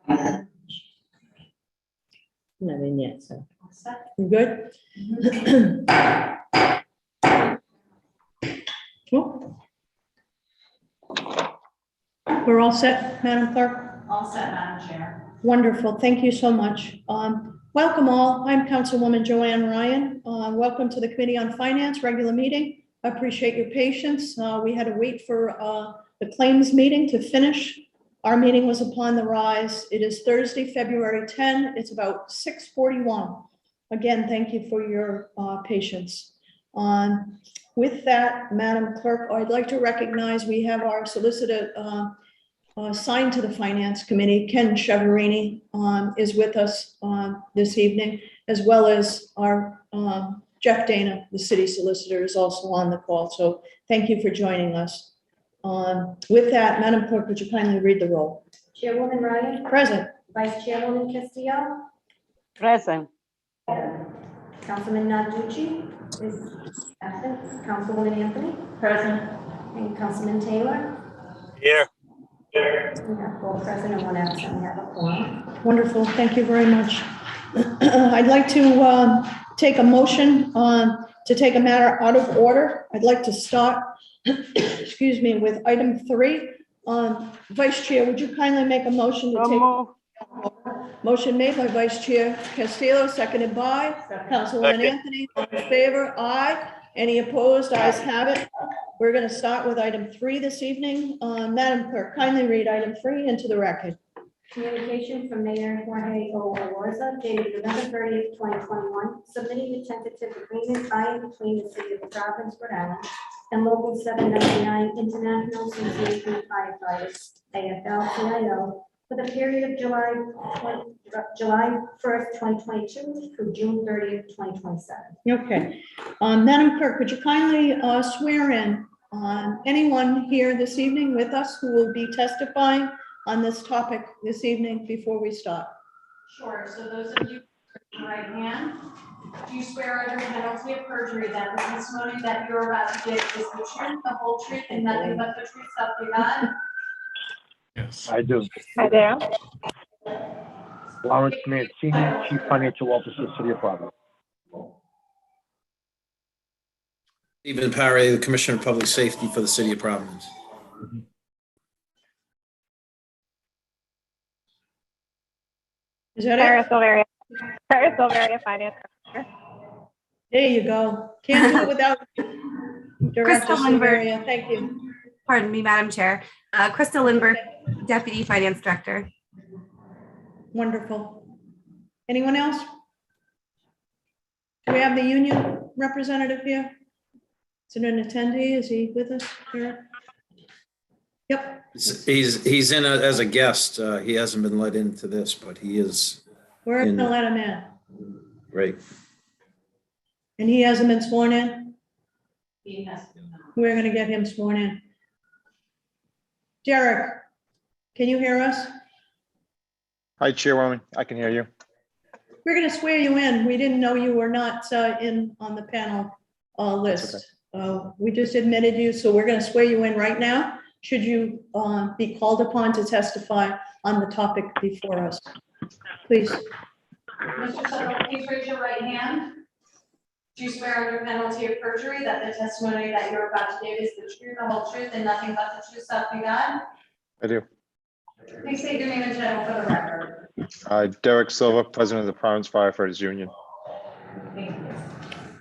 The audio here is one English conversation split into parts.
Not in yet, so. You good? Cool. We're all set, Madam Clerk? All set, Madam Chair. Wonderful. Thank you so much. Welcome all. I'm Councilwoman Joanne Ryan. Welcome to the Committee on Finance regular meeting. I appreciate your patience. We had to wait for the claims meeting to finish. Our meeting was upon the rise. It is Thursday, February 10. It's about 6:41. Again, thank you for your patience. With that, Madam Clerk, I'd like to recognize we have our solicitor assigned to the Finance Committee, Ken Cheverini, is with us this evening, as well as our Jeff Dana, the city solicitor, is also on the call. So thank you for joining us. With that, Madam Clerk, would you kindly read the roll? Chairwoman Ryan. Present. Vice Chairwoman Castillo. Present. Councilman Narducci is absent. Councilwoman Anthony. Present. And Councilman Taylor. Here. We have 4 present and 1 absent. We have a quorum. Wonderful. Thank you very much. I'd like to take a motion to take a matter out of order. I'd like to start, excuse me, with item 3. Vice Chair, would you kindly make a motion to take? Motion made by Vice Chair Castillo, seconded by Councilwoman Anthony. All in favor? Aye. Any opposed? Ayes have it. We're going to start with item 3 this evening. Madam Clerk, kindly read item 3 into the record. Communication from Mayor Jorge Orza dated November 30th, 2021, submitting a tentative agreement by and between the City of Providence, Rhode Island, and Local 799 International Association of Firefighters, AFL-CIO, for the period of July 1st, 2022 through June 30th, 2027. Okay. Madam Clerk, could you kindly swear in anyone here this evening with us who will be testifying on this topic this evening before we start? Sure. So those of you raise your right hand. Do you swear under penalty of perjury that the testimony that you're about to give is the truth, the whole truth, and nothing but the truth, so help you God? Yes. I do. Hi there. Lawrence Mancini, Chief Financial Officer, City of Providence. Stephen Parry, the Commissioner of Public Safety for the City of Providence. Is that Paris it? Silveria, Finance Director. There you go. Can't do it without Director Crystal Lindberg. Silveria. Thank you. Pardon me, Madam Chair. Crystal Lindberg, Deputy Finance Director. Wonderful. Anyone else? Do we have the union representative here? Is it an attendee? Is he with us? Eric? Yep. He's in as a guest. He hasn't been let into this, but he is We're going to let him in. great. And he hasn't been sworn in? He has to. We're going to get him sworn in. Derek, can you hear us? Hi, Chairwoman. I can hear you. We're going to swear you in. We didn't know you were not in on the panel list. We just admitted you, so we're going to swear you in right now. Should you be called upon to testify on the topic before us? Please. Mr. Sutton, please raise your right hand. Do you swear under penalty of perjury that the testimony that you're about to give is the truth, the whole truth, and nothing but the truth, so help you God? I do. Please state your name and title for the record. Derek Silva, President of the Providence Firefighters Union. Thank you.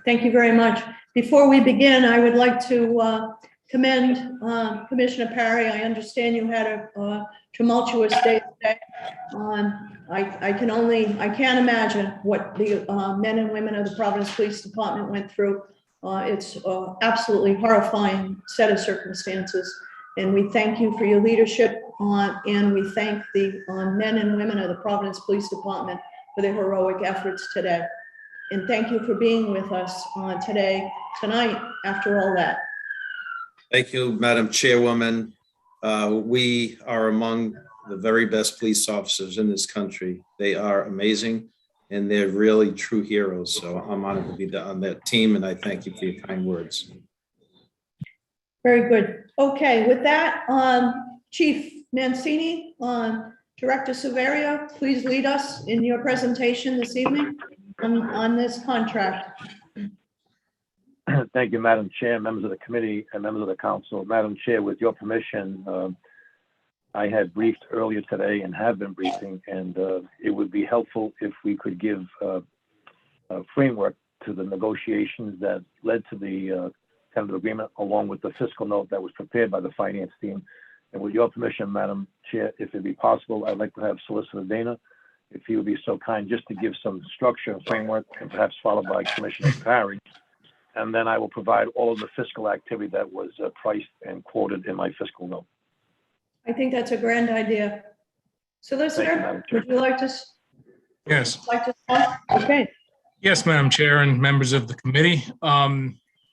Thank you very much. Before we begin, I would like to commend Commissioner Parry. I understand you had a tumultuous day today. I can't imagine what the men and women of the Providence Police Department went through. It's absolutely horrifying set of circumstances. And we thank you for your leadership and we thank the men and women of the Providence Police Department for their heroic efforts today. And thank you for being with us tonight, after all that. Thank you, Madam Chairwoman. We are among the very best police officers in this country. They are amazing and they're really true heroes. So I'm honored to be on that team and I thank you for your kind words. Very good. Okay, with that, Chief Mancini, Director Severio, please lead us in your presentation this evening on this contract. Thank you, Madam Chair, members of the committee, and members of the council. Madam Chair, with your permission, I had briefed earlier today and have been briefing, and it would be helpful if we could give a framework to the negotiations that led to the tentative agreement, along with the fiscal note that was prepared by the finance team. And with your permission, Madam Chair, if it'd be possible, I'd like to have Solicitor Dana, if he would be so kind, just to give some structure and framework, and perhaps followed by Commissioner Parry. And then I will provide all of the fiscal activity that was priced and quoted in my fiscal note. I think that's a grand idea. Thank you, Solicitor, Madam Chair. would you like to? Yes. Start? Okay. Yes, Madam Chair and members of the committee.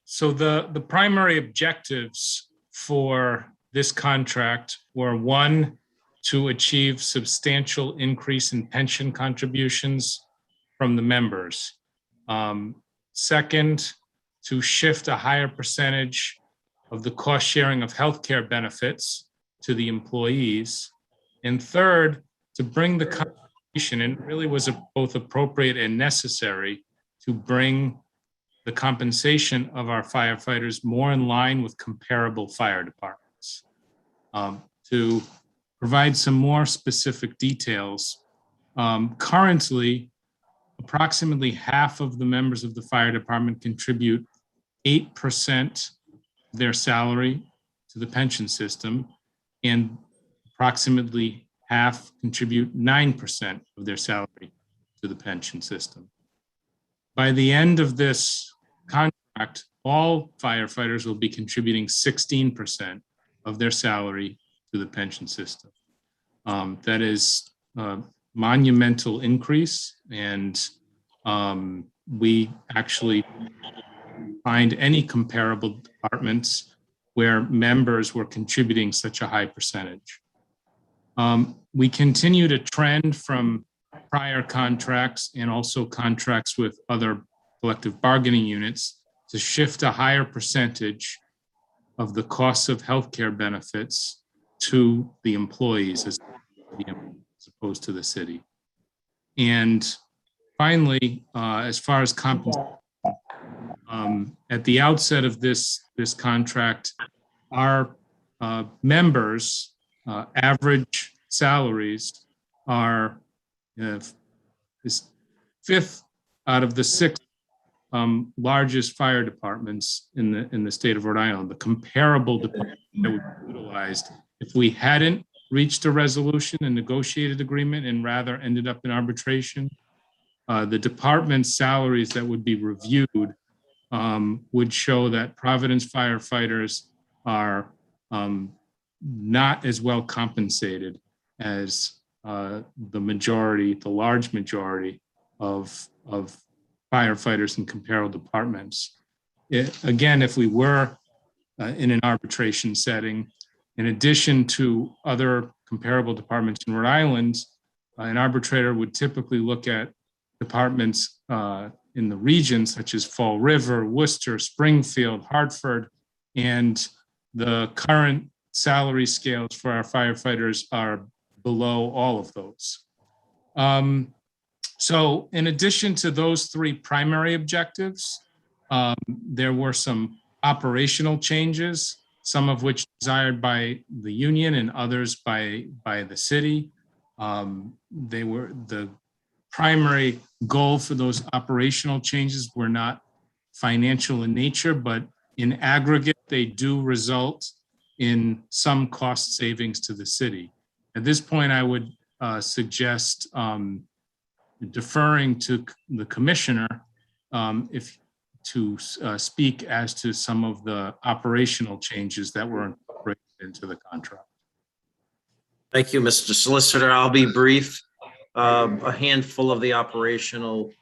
So the primary objectives for this contract were, one, to achieve substantial increase in pension contributions from the members. Second, to shift a higher percentage of the cost sharing of healthcare benefits to the employees. And third, to bring the compensation, and it really was both appropriate and necessary, to bring the compensation of our firefighters more in line with comparable fire departments. To provide some more specific details, currently, approximately half of the members of the fire department contribute 8% of their salary to the pension system, and approximately half contribute 9% of their salary to the pension system. By the end of this contract, all firefighters will be contributing 16% of their salary to the pension system. That is a monumental increase, and we actually find any comparable departments where members were contributing such a high percentage. We continue to trend from prior contracts and also contracts with other collective bargaining units to shift a higher percentage of the costs of healthcare benefits to the employees as opposed to the city. And finally, as far as compensation, at the outset of this contract, our members' average salaries are fifth out of the six largest fire departments in the state of Rhode Island. The comparable department that we utilized, if we hadn't reached a resolution and negotiated agreement and rather ended up in arbitration, the department's salaries that would be reviewed would show that Providence firefighters are not as well compensated as the large majority of firefighters in comparable departments. Again, if we were in an arbitration setting, in addition to other comparable departments in Rhode Island, an arbitrator would typically look at departments in the region such as Fall River, Worcester, Springfield, Hartford, and the current salary scales for our firefighters are below all of those. So in addition to those three primary objectives, there were some operational changes, some of which desired by the union and others by the city. They were the primary goal for those operational changes were not financial in nature, but in aggregate, they do result in some cost savings to the city. At this point, I would suggest deferring to the commissioner to speak as to some of the operational changes that were incorporated into the contract. Thank you, Mr. Solicitor. I'll be brief. A handful of the operational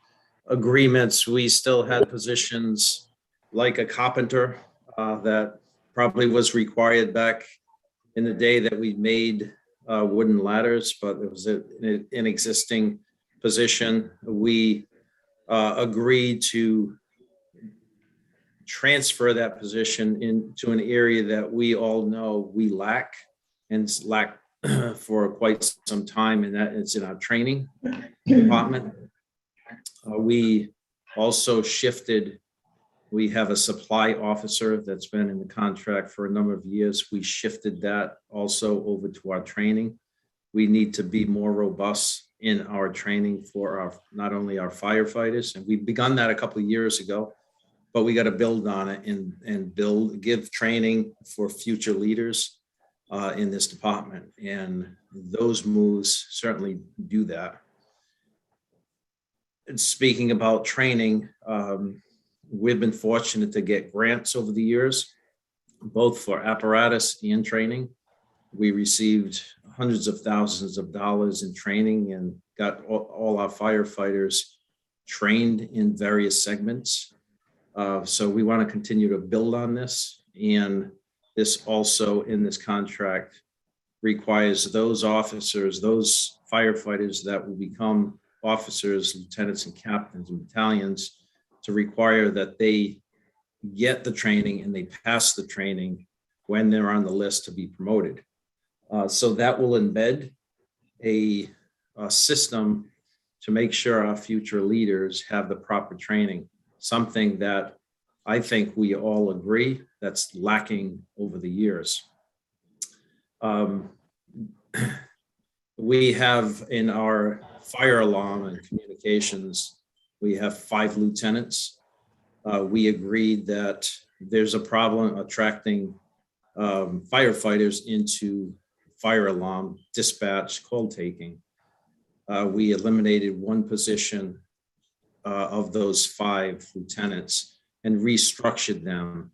agreements, we still had positions like a carpenter that probably was required back in the day that we made wooden ladders, but it was an existing position. We agreed to transfer that position into an area that we all know we lack, and lack for quite some time, and that is in our training department. We also shifted. We have a supply officer that's been in the contract for a number of years. We shifted that also over to our training. We need to be more robust in our training for our, not only our firefighters, and we've begun that a couple of years ago, but we got to build on it and give training for future leaders in this department. And those moves certainly do that. And speaking about training, we've been fortunate to get grants over the years, both for apparatus and training. We received hundreds of thousands of dollars in training and got all our firefighters trained in various segments. So we want to continue to build on this. And this also in this contract requires those officers, those firefighters that will become officers, lieutenants and captains and battalions, to require that they get the training and they pass the training when they're on the list to be promoted. So that will embed a system to make sure our future leaders have the proper training, something that I think we all agree that's lacking over the years. We have in our fire alarm and communications, we have 5 lieutenants. We agreed that there's a problem attracting firefighters into fire alarm dispatch call taking. We eliminated 1 position of those 5 lieutenants and restructured them.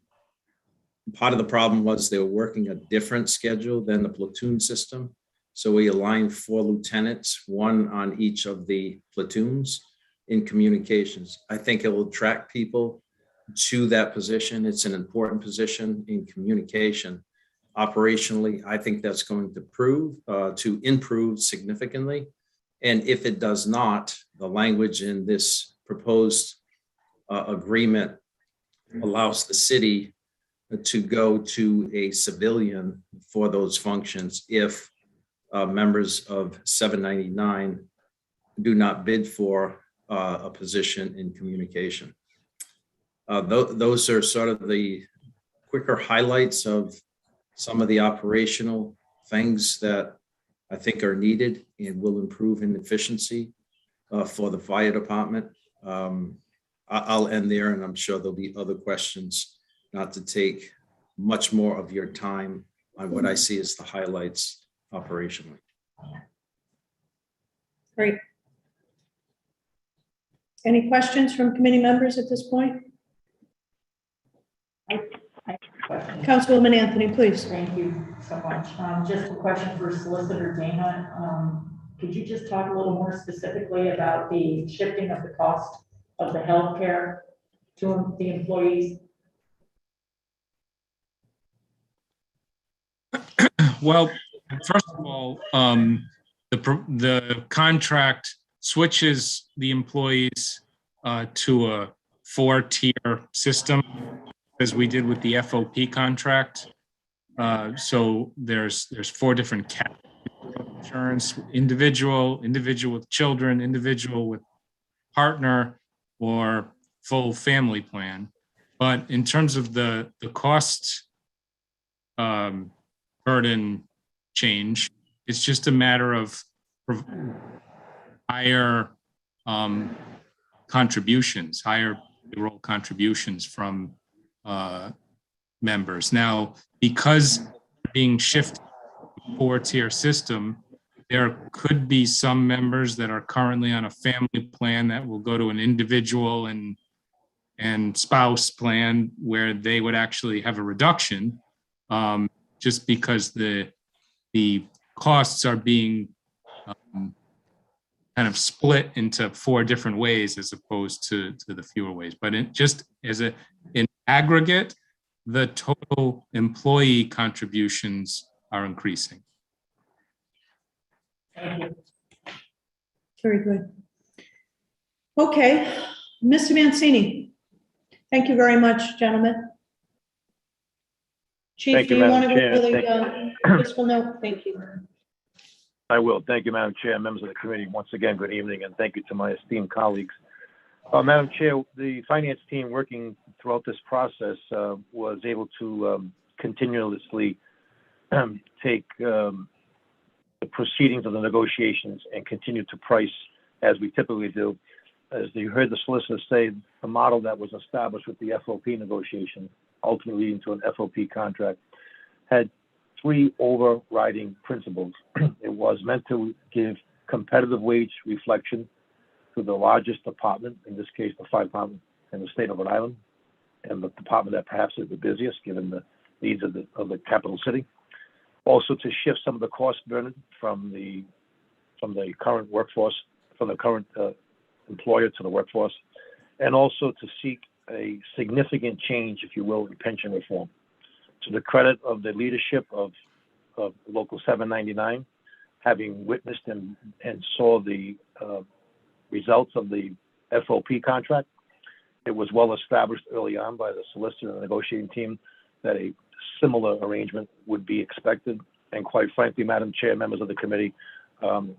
Part of the problem was they were working a different schedule than the platoon system. So we aligned 4 lieutenants, 1 on each of the platoons in communications. I think it will attract people to that position. It's an important position in communication. Operationally, I think that's going to improve significantly. And if it does not, the language in this proposed agreement allows the city to go to a civilian for those functions if members of 799 do not bid for a position in communication. Those are sort of the quicker highlights of some of the operational things that I think are needed and will improve in efficiency for the fire department. I'll end there, and I'm sure there'll be other questions, not to take much more of your time on what I see as the highlights operationally. Great. Any questions from committee members at this point? Councilwoman Anthony, please. Thank you so much. Just a question for Solicitor Dana. Could you just talk a little more specifically about the shifting of the cost of the health care to the employees? Well, first of all, the contract switches the employees to a 4-tier system, as we did with the FOP contract. So there's 4 different categories of insurance: individual with children, individual with partner, or full family plan. But in terms of the cost burden change, it's just a matter of higher contributions, higher payroll contributions from members. Now, because being shifted to a 4-tier system, there could be some members that are currently on a family plan that will go to an individual and spouse plan where they would actually have a reduction, just because the costs are being kind of split into 4 different ways as opposed to the fewer ways. But just as in aggregate, the total employee contributions are increasing. Thank you. Very good. Okay, Mr. Mancini. Thank you very much, gentlemen. Chief, Thank do you, you want Madam to go Chair. for the fiscal note? Thank you. I will. Thank you, Madam Chair, members of the committee. Once again, good evening, and thank you to my esteemed colleagues. Madam Chair, the finance team working throughout this process was able to continuously take the proceedings of the negotiations and continue to price as we typically do. As you heard the solicitor say, the model that was established with the FOP negotiation, ultimately leading to an FOP contract, had three overriding principles. It was meant to give competitive wage reflection to the largest department, in this case, the fire department in the state of Rhode Island, and the department that perhaps is the busiest given the needs of the capital city. Also to shift some of the cost burden from the current workforce, from the current employer to the workforce, and also to seek a significant change, if you will, in pension reform. To the credit of the leadership of Local 799, having witnessed and saw the results of the FOP contract, it was well established early on by the solicitor and the negotiating team that a similar arrangement would be expected. And quite frankly, Madam Chair, members of the committee, I'm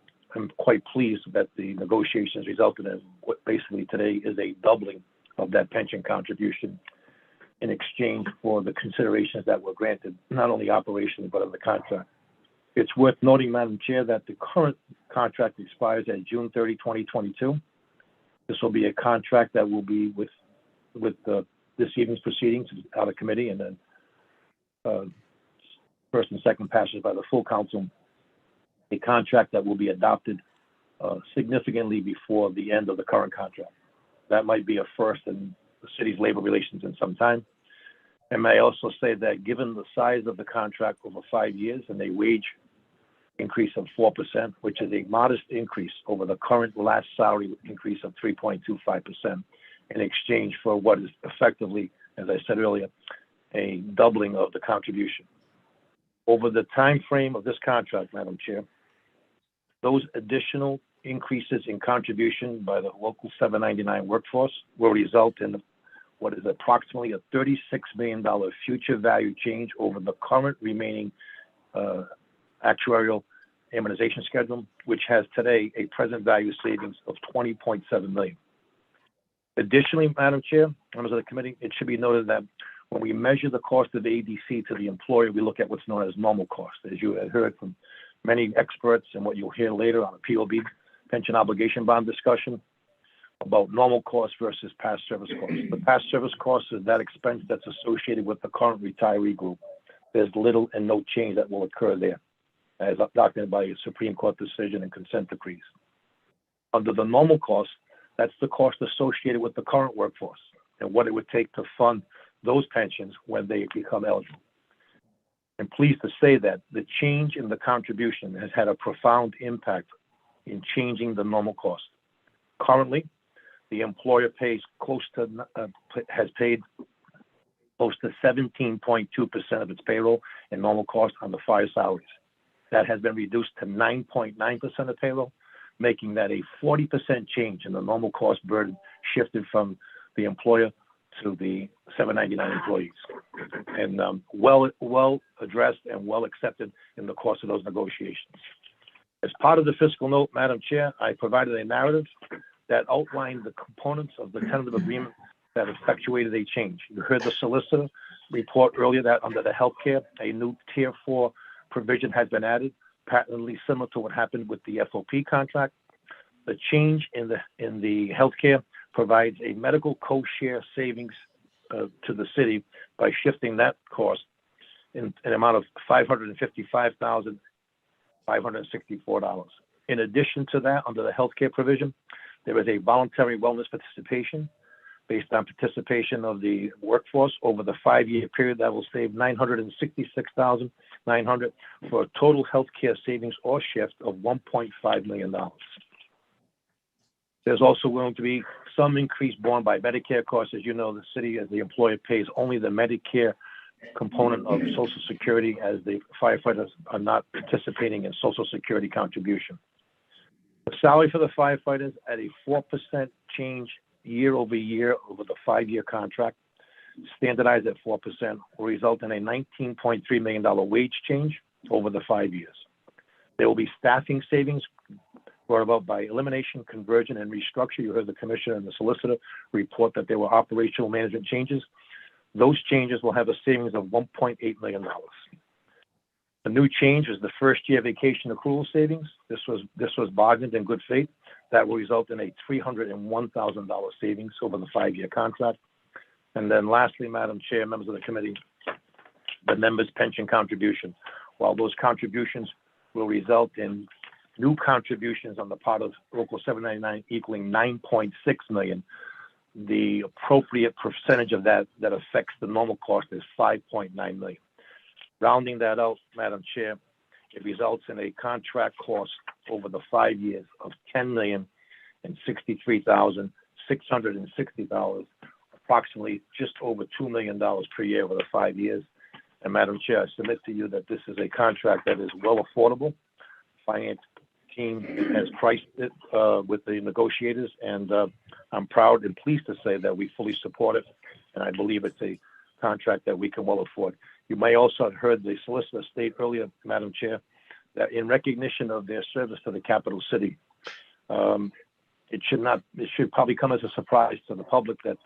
quite pleased that the negotiations resulted in what basically today is a doubling of that pension contribution in exchange for the considerations that were granted, not only operationally, but of the contract. It's worth noting, Madam Chair, that the current contract expires at June 30, 2022. This will be a contract that will be with this evening's proceedings out of committee, and then first and second passage by the full council, a contract that will be adopted significantly before the end of the current contract. That might be a first in the city's labor relations in some time. And may I also say that given the size of the contract over 5 years and a wage increase of 4%, which is a modest increase over the current last salary increase of 3.25% in exchange for what is effectively, as I said earlier, a doubling of the contribution. Over the time frame of this contract, Madam Chair, those additional increases in contribution by the Local 799 workforce will result in what is approximately a $36 million future value change over the current remaining actuarial amortization schedule, which has today a present value savings of $20.7 million. Additionally, Madam Chair, members of the committee, it should be noted that when we measure the cost of ADC to the employer, we look at what's known as normal cost. As you had heard from many experts and what you'll hear later on a POB, pension obligation bond discussion, about normal cost versus past service cost. The past service cost is that expense that's associated with the current retiree group. There's little and no change that will occur there, as documented by a Supreme Court decision and consent decrees. Under the normal cost, that's the cost associated with the current workforce and what it would take to fund those pensions when they become eligible. I'm pleased to say that the change in the contribution has had a profound impact in changing the normal cost. Currently, the employer pays has paid close to 17.2% of its payroll in normal cost on the fire salaries. That has been reduced to 9.9% of payroll, making that a 40% change in the normal cost burden shifted from the employer to the 799 employees, and well addressed and well accepted in the course of those negotiations. As part of the fiscal note, Madam Chair, I provided a narrative that outlined the components of the tentative agreement that effectuated a change. You heard the solicitor report earlier that under the healthcare, a new Tier 4 provision has been added, patently similar to what happened with the FOP contract. The change in the healthcare provides a medical co-share savings to the city by shifting that cost in an amount of $555,564. In addition to that, under the healthcare provision, there is a voluntary wellness participation based on participation of the workforce over the 5-year period that will save $966,900 for a total healthcare savings or shift of $1.5 million. There's also going to be some increase borne by Medicare costs. As you know, the city, as the employer, pays only the Medicare component of Social Security, as the firefighters are not participating in Social Security contribution. The salary for the firefighters at a 4% change year over year over the 5-year contract, standardized at 4%, will result in a $19.3 million wage change over the 5 years. There will be staffing savings brought about by elimination, conversion, and restructure. You heard the commissioner and the solicitor report that there were operational management changes. Those changes will have a savings of $1.8 million. The new change is the first year vacation accrual savings. This was bargained in good faith. That will result in a $301,000 savings over the 5-year contract. And then lastly, Madam Chair, members of the committee, the members' pension contribution. While those contributions will result in new contributions on the part of Local 799 equaling $9.6 million, the appropriate percentage of that affects the normal cost is $5.9 million. Rounding that out, Madam Chair, it results in a contract cost over the 5 years of $10,063,660, approximately just over $2 million per year over the 5 years. And Madam Chair, I submit to you that this is a contract that is well affordable. Finance team has priced it with the negotiators, and I'm proud and pleased to say that we fully support it, and I believe it's a contract that we can well afford. You may also have heard the solicitor state earlier, Madam Chair, that in recognition of their service to the capital city, it should probably come as a surprise to the public that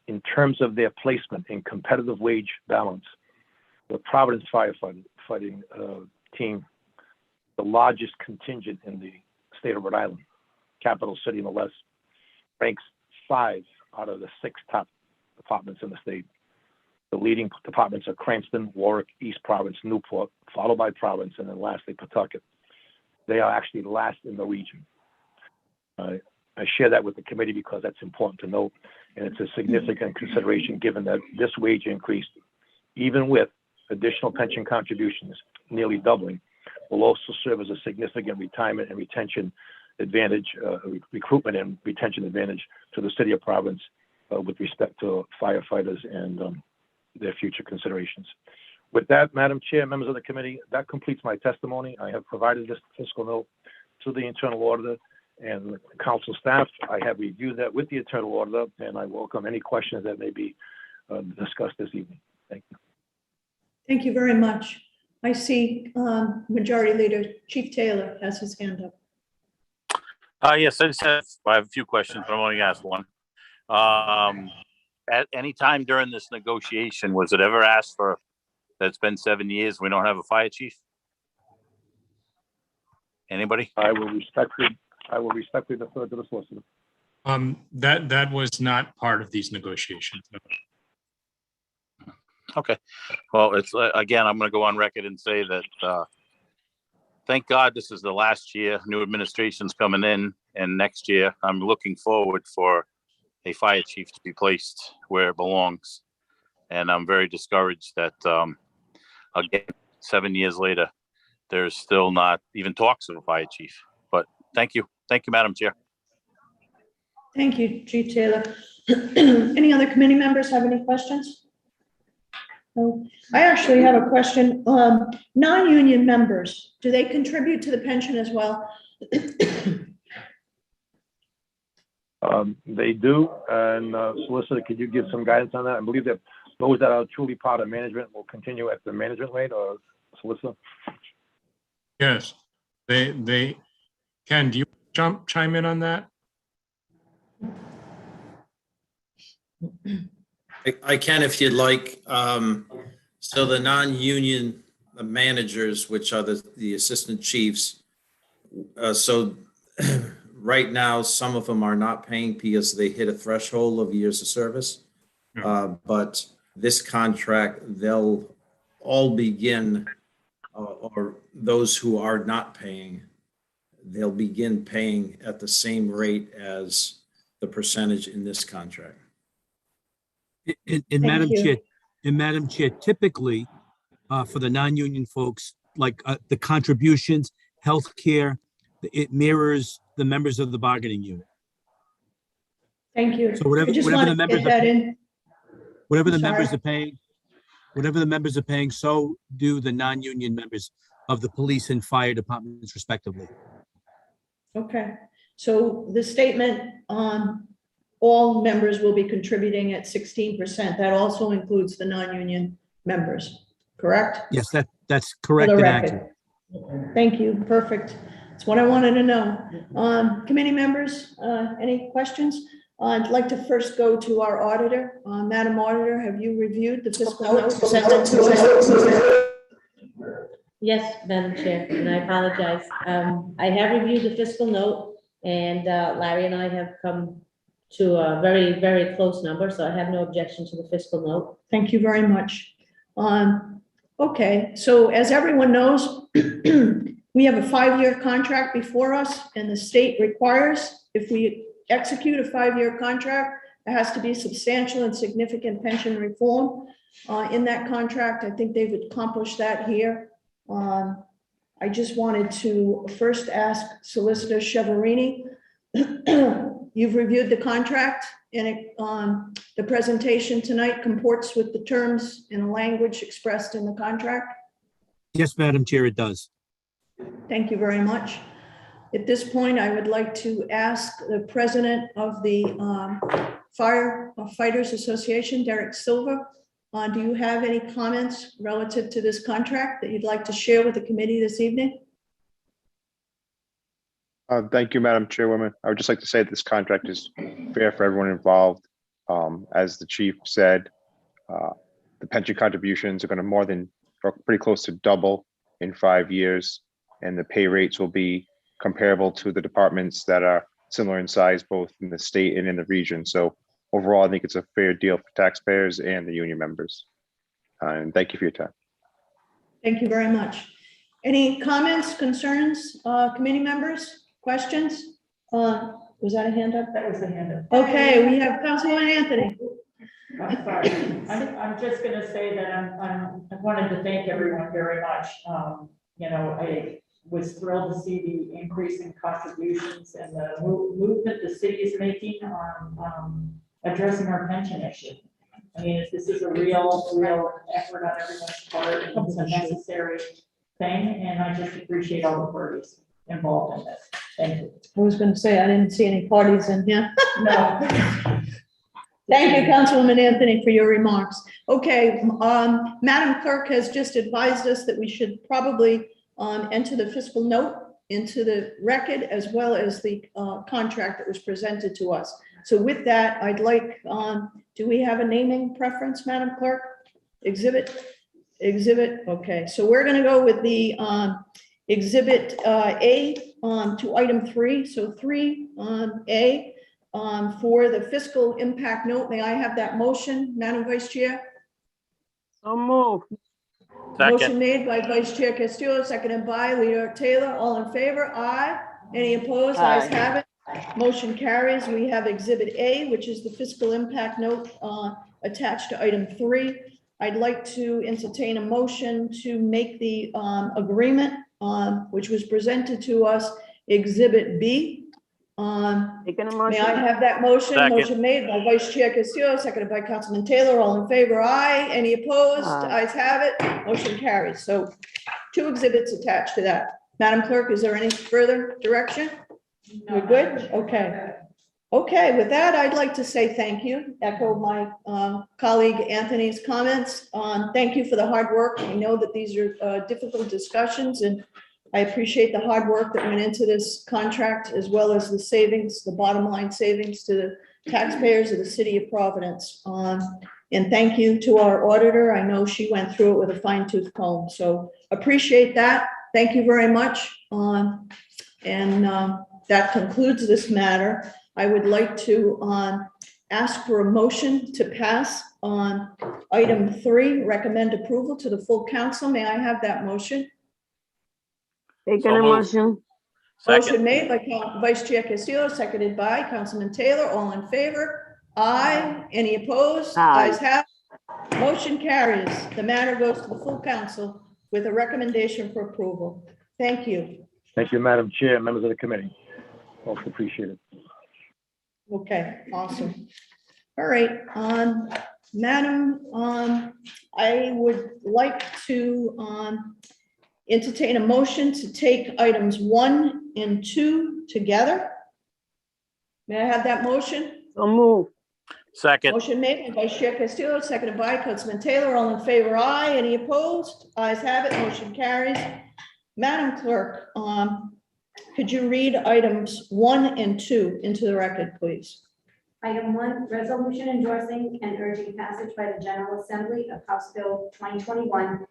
in terms of their placement in competitive wage balance, the Providence firefighting team, the largest contingent in the state of Rhode Island, capital city no less, ranks 5 out of the 6 top departments in the state. The leading departments are Cranston, Warwick, East Providence, Newport, followed by Providence, and then lastly Pawtucket. They are actually last in the region. I share that with the committee because that's important to note, and it's a significant consideration given that this wage increase, even with additional pension contributions, nearly doubling, will also serve as a significant retirement and retention advantage, recruitment and retention advantage to the city of Providence with respect to firefighters and their future considerations. With that, Madam Chair, members of the committee, that completes my testimony. I have provided this fiscal note to the internal auditor and the council staff. I have reviewed that with the internal auditor, and I welcome any questions that may be discussed this evening. Thank you. Thank you very much. I see Majority Leader Chief Taylor has his hand up. Yes, I have a few questions, but I'm only going to ask one. At any time during this negotiation, was it ever asked for that it's been 7 years, we don't have a fire chief? Anybody? I will respectfully defer to the solicitor. That was not part of these negotiations. No. Okay. Well, it's again, I'm going to go on record and say that thank God this is the last year. New administration's coming in, and next year I'm looking forward for a fire chief to be placed where it belongs. And I'm very discouraged that again, 7 years later, there's still not even talks of a fire chief. But thank you, Madam Chair. Thank you, Chief Taylor. Any other committee members have any questions? No. I actually have a question. Non-union members, do they contribute to the pension as well? They do, and solicitor, could you give some guidance on that? I believe that those that are truly part of management will continue at the management rate, or solicitor? Yes, they Ken, do you chime in on that? I can if you'd like. So the non-union managers, which are the assistant chiefs, so right now, some of them are not paying because they hit a threshold of years of service. But this contract, they'll all begin, or those who are not paying, they'll begin paying at the same rate as the percentage in this contract. And Madam Chair, typically for the non-union folks, like the contributions, healthcare, it mirrors the members of the bargaining unit. Thank you. So whatever the members are paying, so do the non-union members of the police and fire departments respectively. Okay, so the statement on all members will be contributing at 16%. That also includes the non-union members, correct? Yes, that's correct For the and record. accurate. Thank you, perfect. That's what I wanted to know. Committee members, any questions? I'd like to first go to our auditor. Madam Auditor, have you reviewed the fiscal notes presented to us? Yes, Madam Chair, and I apologize. I have reviewed the fiscal note, and Larry and I have come to a very, very close number, so I have no objection to the fiscal note. Thank you very much. Okay, so as everyone knows, we have a 5-year contract before us, and the state requires, if we execute a 5-year contract, there has to be substantial and significant pension reform in that contract. I think they've accomplished that here. I just wanted to first ask Solicitor Chiaverini, you've reviewed the contract, and the presentation tonight comports with the terms and the language expressed in the contract? Yes, Madam Chair, it does. Thank you very much. At this point, I would like to ask the president of the Firefighters Association, Derek Silva, do you have any comments relative to this contract that you'd like to share with the committee this evening? Thank you, Madam Chairwoman. I would just like to say this contract is fair for everyone involved. As the chief said, the pension contributions are going to more than, or pretty close to double in 5 years, and the pay rates will be comparable to the departments that are similar in size, both in the state and in the region. So overall, I think it's a fair deal for taxpayers and the union members. And thank you for your time. Thank you very much. Any comments, concerns, committee members, questions? Was that a hand up? That was the hand up. Okay, we have Councilman Anthony. I'm sorry. I'm just gonna say that I wanted to thank everyone very much. You know, I was thrilled to see the increase in contributions and the movement the city is making on addressing our pension issue. I mean, this is a real effort on everyone's part, and it's a necessary thing, and I just appreciate all the parties involved in this. Thank you. I was going to say, I didn't see any parties in here. No. Thank you, Councilwoman Anthony, for your remarks. Okay, Madam Clerk has just advised us that we should probably enter the fiscal note into the record, as well as the contract that was presented to us. So with that, I'd like, do we have a naming preference, Madam Clerk? Exhibit? Okay, so we're going to go with the Exhibit A to item 3. So 3A for the fiscal impact note. May I have that motion, Madam Vice Chair? So move. Motion Second. made by Vice Chair Castillo, seconded by Leader Taylor. All in favor? Aye. Any opposed? Ayes have it. Motion carries. We have Exhibit A, which is the fiscal impact note attached to item 3. I'd like to entertain a motion to make the agreement, which was presented to us, Exhibit B. Taking a May motion. I have that motion? Second. Motion made by Vice Chair Castillo, seconded by Councilman Taylor. All in favor? Aye. Any opposed? Aye. Ayes have it. Motion carries. So 2 exhibits attached to that. Madam Clerk, is there any further direction? We're good? Okay. Okay, with that, I'd like to say thank you. Echo my colleague Anthony's comments. Thank you for the hard work. I know that these are difficult discussions, and I appreciate the hard work that went into this contract, as well as the savings, the bottom line savings to the taxpayers of the city of Providence. And thank you to our auditor. I know she went through it with a fine tooth comb, so appreciate that. Thank you very much. That concludes this matter. I would like to ask for a motion to pass on item 3, recommend approval to the full council. May I have that motion? Taking So a moved. motion. Second. Motion made by Vice Chair Castillo, seconded by Councilman Taylor. All in favor? Aye. Any opposed? Aye. Ayes have it. Motion carries. The matter goes to the full council with a recommendation for approval. Thank you. Thank you, Madam Chair, members of the committee. Most appreciated. Okay, awesome. All right, Madam, I would like to entertain a motion to take items 1 and 2 together. May I have that motion? So move. Second. Motion made by Vice Chair Castillo, seconded by Councilman Taylor. All in favor, aye. Any opposed? Ayes have it. Motion carries. Madam Clerk, could you read items 1 and 2 into the record, please? Item 1, resolution endorsing and urging passage by the General Assembly of House Bill 2021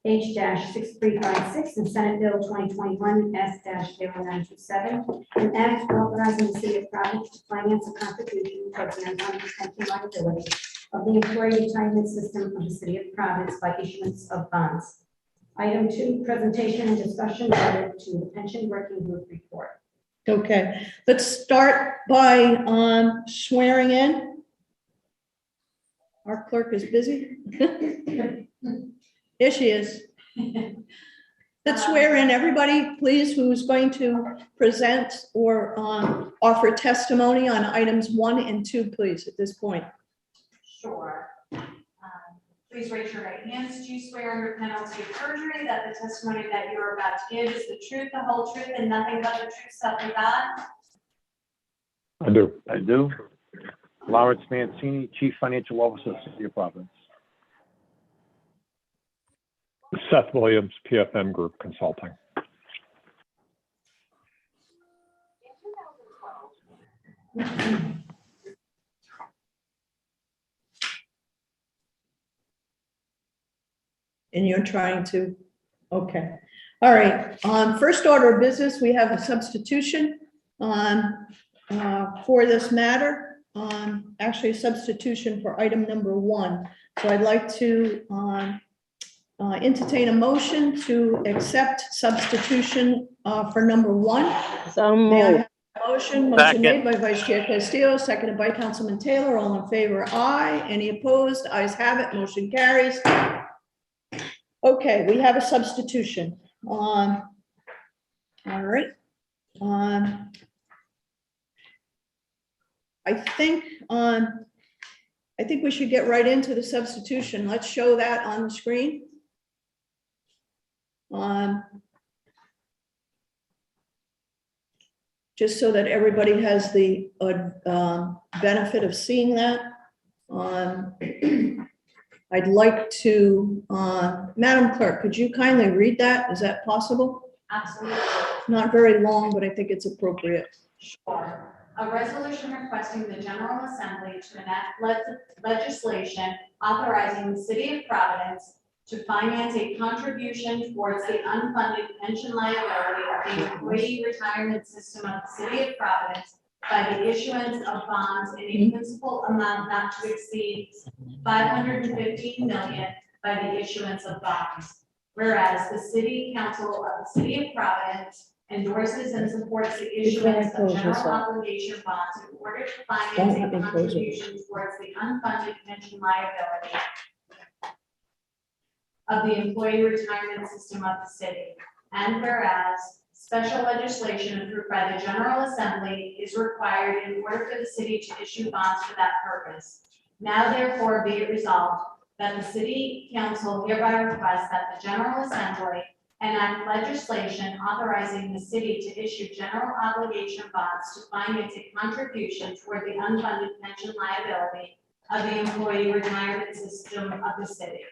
H-6356 and Senate Bill 2021 S-0927, an act authorizing the city of Providence to finance a contribution towards the unfunded pension liability of the employee retirement system of the city of Providence by issuance of bonds. Item 2, presentation and discussion related to the pension working group report. Okay, let's start by swearing in. Our clerk is busy. Here she is. Let's swear in everybody, please, who's going to present or offer testimony on items 1 and 2, please, at this point. Sure. Please raise your right hands. Do you swear under penalty of perjury that the testimony that you are about to give is the truth, the whole truth, and nothing but the truth, so help you God? I do. I do. Lawrence Mancini, Chief Financial Officer, City of Providence. Seth Williams, PFM Group Consulting. And you're trying to, okay. All right, first order of business, we have a substitution for this matter. Actually, a substitution for item number 1. So I'd like to entertain a motion to accept substitution for number 1. So May I moved. have a motion? Motion Second. made by Vice Chair Castillo, seconded by Councilman Taylor. All in favor, aye. Any opposed? Ayes have it. Motion carries. Okay, we have a substitution. All right. I think we should get right into the substitution. Let's show that on the screen. Just so that everybody has the benefit of seeing that. I'd like to, Madam Clerk, could you kindly read that? Is that possible? Absolutely. Not very long, but I think it's appropriate. Sure. A resolution requesting the General Assembly to enact legislation authorizing the city of Providence to finance a contribution towards the unfunded pension liability of the employee retirement system of the city of Providence by the issuance of bonds in a principal amount not to exceed $515 million by the issuance of bonds. Whereas the City Council of the City of Providence endorses and supports the issuance of general obligation bonds in order to finance a contribution towards the unfunded pension liability of the employee retirement system of the city. And whereas special legislation approved by the General Assembly is required in order for the city to issue bonds for that purpose. Now therefore be it resolved that the City Council hereby requests that the General Assembly enact legislation authorizing the city to issue general obligation bonds to finance a contribution toward the unfunded pension liability of the employee retirement system of the city.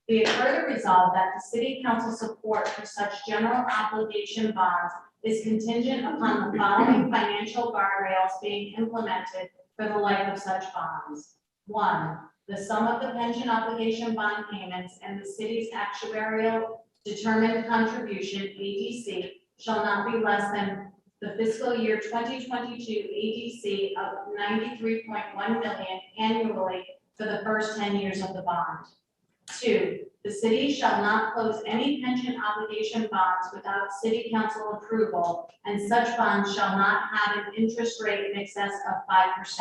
Be it further resolved that the City Council support for such general obligation bonds is contingent upon the following financial guardrails being implemented for the life of such bonds. 1, the sum of the pension obligation bond payments and the city's actuarial determined contribution, ADC, shall not be less than the fiscal year 2022 ADC of $93.1 million annually for the first 10 years of the bond. 2, the city shall not close any pension obligation bonds without city council approval, and such bonds shall not have an interest rate in excess of 5%.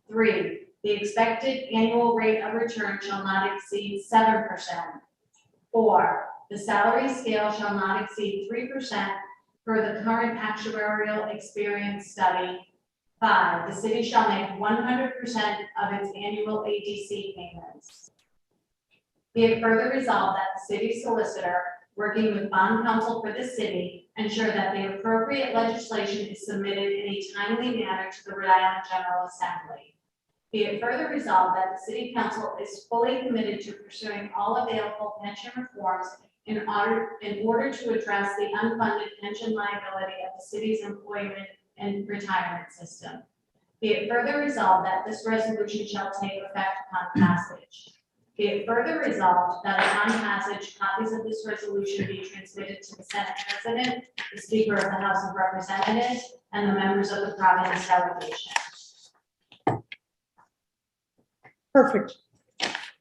3, the expected annual rate of return shall not exceed 7%. 4, the salary scale shall not exceed 3% for the current actuarial experience study. 5, the city shall make 100% of its annual ADC payments. Be it further resolved that the city solicitor, working with bond counsel for the city, ensure that the appropriate legislation is submitted in a timely manner to the Rhode Island General Assembly. Be it further resolved that the City Council is fully committed to pursuing all available pension reforms in order to address the unfunded pension liability of the city's employment and retirement system. Be it further resolved that this resolution shall take effect upon passage. Be it further resolved that upon passage, copies of this resolution be transmitted to the Senate President, the Speaker of the House of Representatives, and the members of the Providence delegation. Perfect.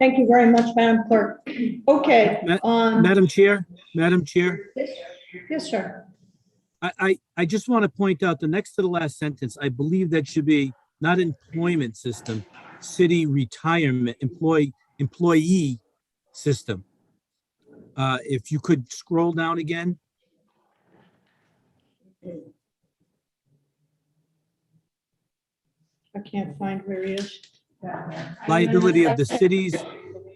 Thank you very much, Madam Clerk. Okay. Madam Chair, Yes, sir. I just want to point out the next to the last sentence, I believe that should be not employment system, city retirement employee system. If you could scroll down again. I can't find where he is. Liability of the city's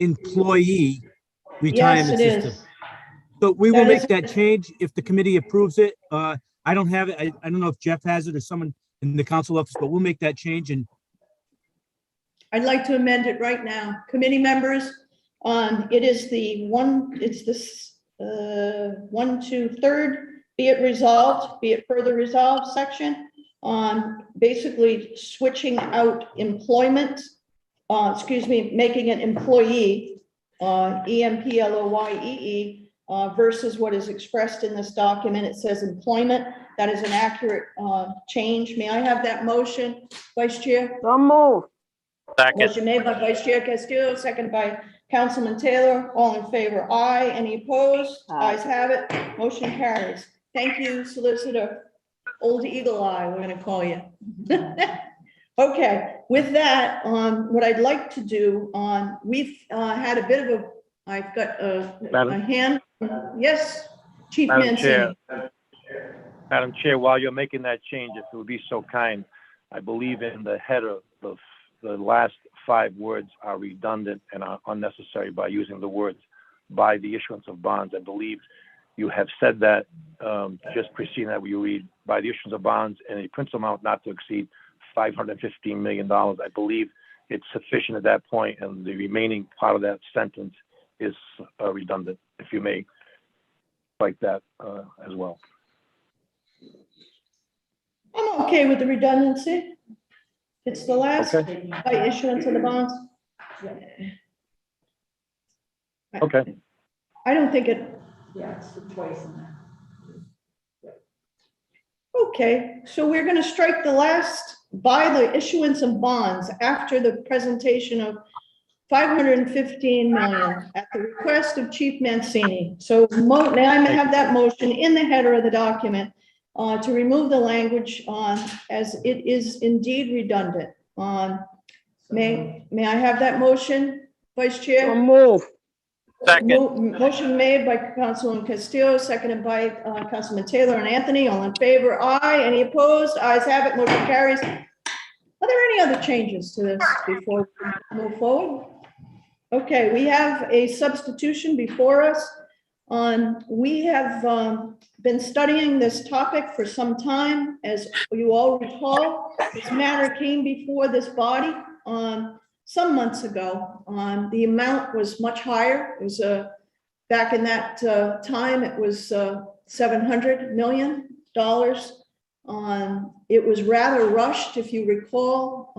employee retirement Yes, it system. is. So we will That make is- that change if the committee approves it. I don't have it. I don't know if Jeff has it or someone in the council office, but we'll make that change. And I'd like to amend it right now. Committee members, it is third, be it resolved, be it further resolved section on basically switching out employment, making it employee, EMPLOYEE, versus what is expressed in this document. It says employment. That is an accurate change. May I have that motion, Vice Chair? So moved. Second. Motion made by Vice Chair Castillo, seconded by Councilman Taylor. All in favor, aye. Any opposed? Aye. Ayes have it. Motion carries. Thank you, Solicitor Old Eagle Eye, we're gonna call you. Okay, with that, what I'd like to do, we've had a bit of a, I've got a hand. Yes, Chief Madam Mancini. Madam Chair, while you're making that change, if you would be so kind, I believe in the header, the last 5 words are redundant and are unnecessary by using the words by the issuance of bonds. I believe you have said that just preceding that, where you read by the issuance of bonds in a principal amount not to exceed $515 million. I believe it's sufficient at that point, and the remaining part of that sentence is redundant, if you may like that as well. I'm okay with the redundancy. It's the last Okay. by issuance of the bonds. Okay. I don't think it, Yeah, it's twice in there. okay, so we're gonna strike the last by the issuance of bonds after the presentation of 515 million at the request of Chief Mancini. So may I have that motion in the header of the document to remove the language as it is indeed redundant. May I have that motion, Vice Chair? So moved. Second. Motion made by Councilman Castillo, seconded by Councilman Taylor and Anthony. All in favor? Aye. Any opposed? Ayes have it. Motion carries. Are there any other changes to this before we move forward? Okay, we have a substitution before us. We have been studying this topic for some time. As you all recall, this matter came before this body some months ago. The amount was much higher. It was back in that time, it was $700 million. It was rather rushed, if you recall,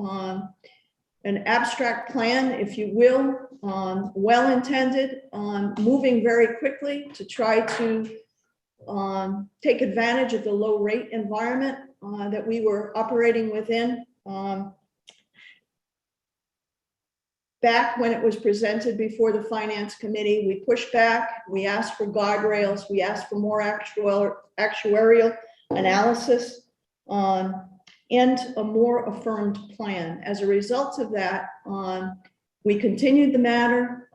an abstract plan, if you will, well-intended, moving very quickly to try to take advantage of the low rate environment that we were operating within. Back when it was presented before the Finance Committee, we pushed back, we asked for guardrails, we asked for more actuarial analysis and a more affirmed plan. As a result of that, we continued the matter.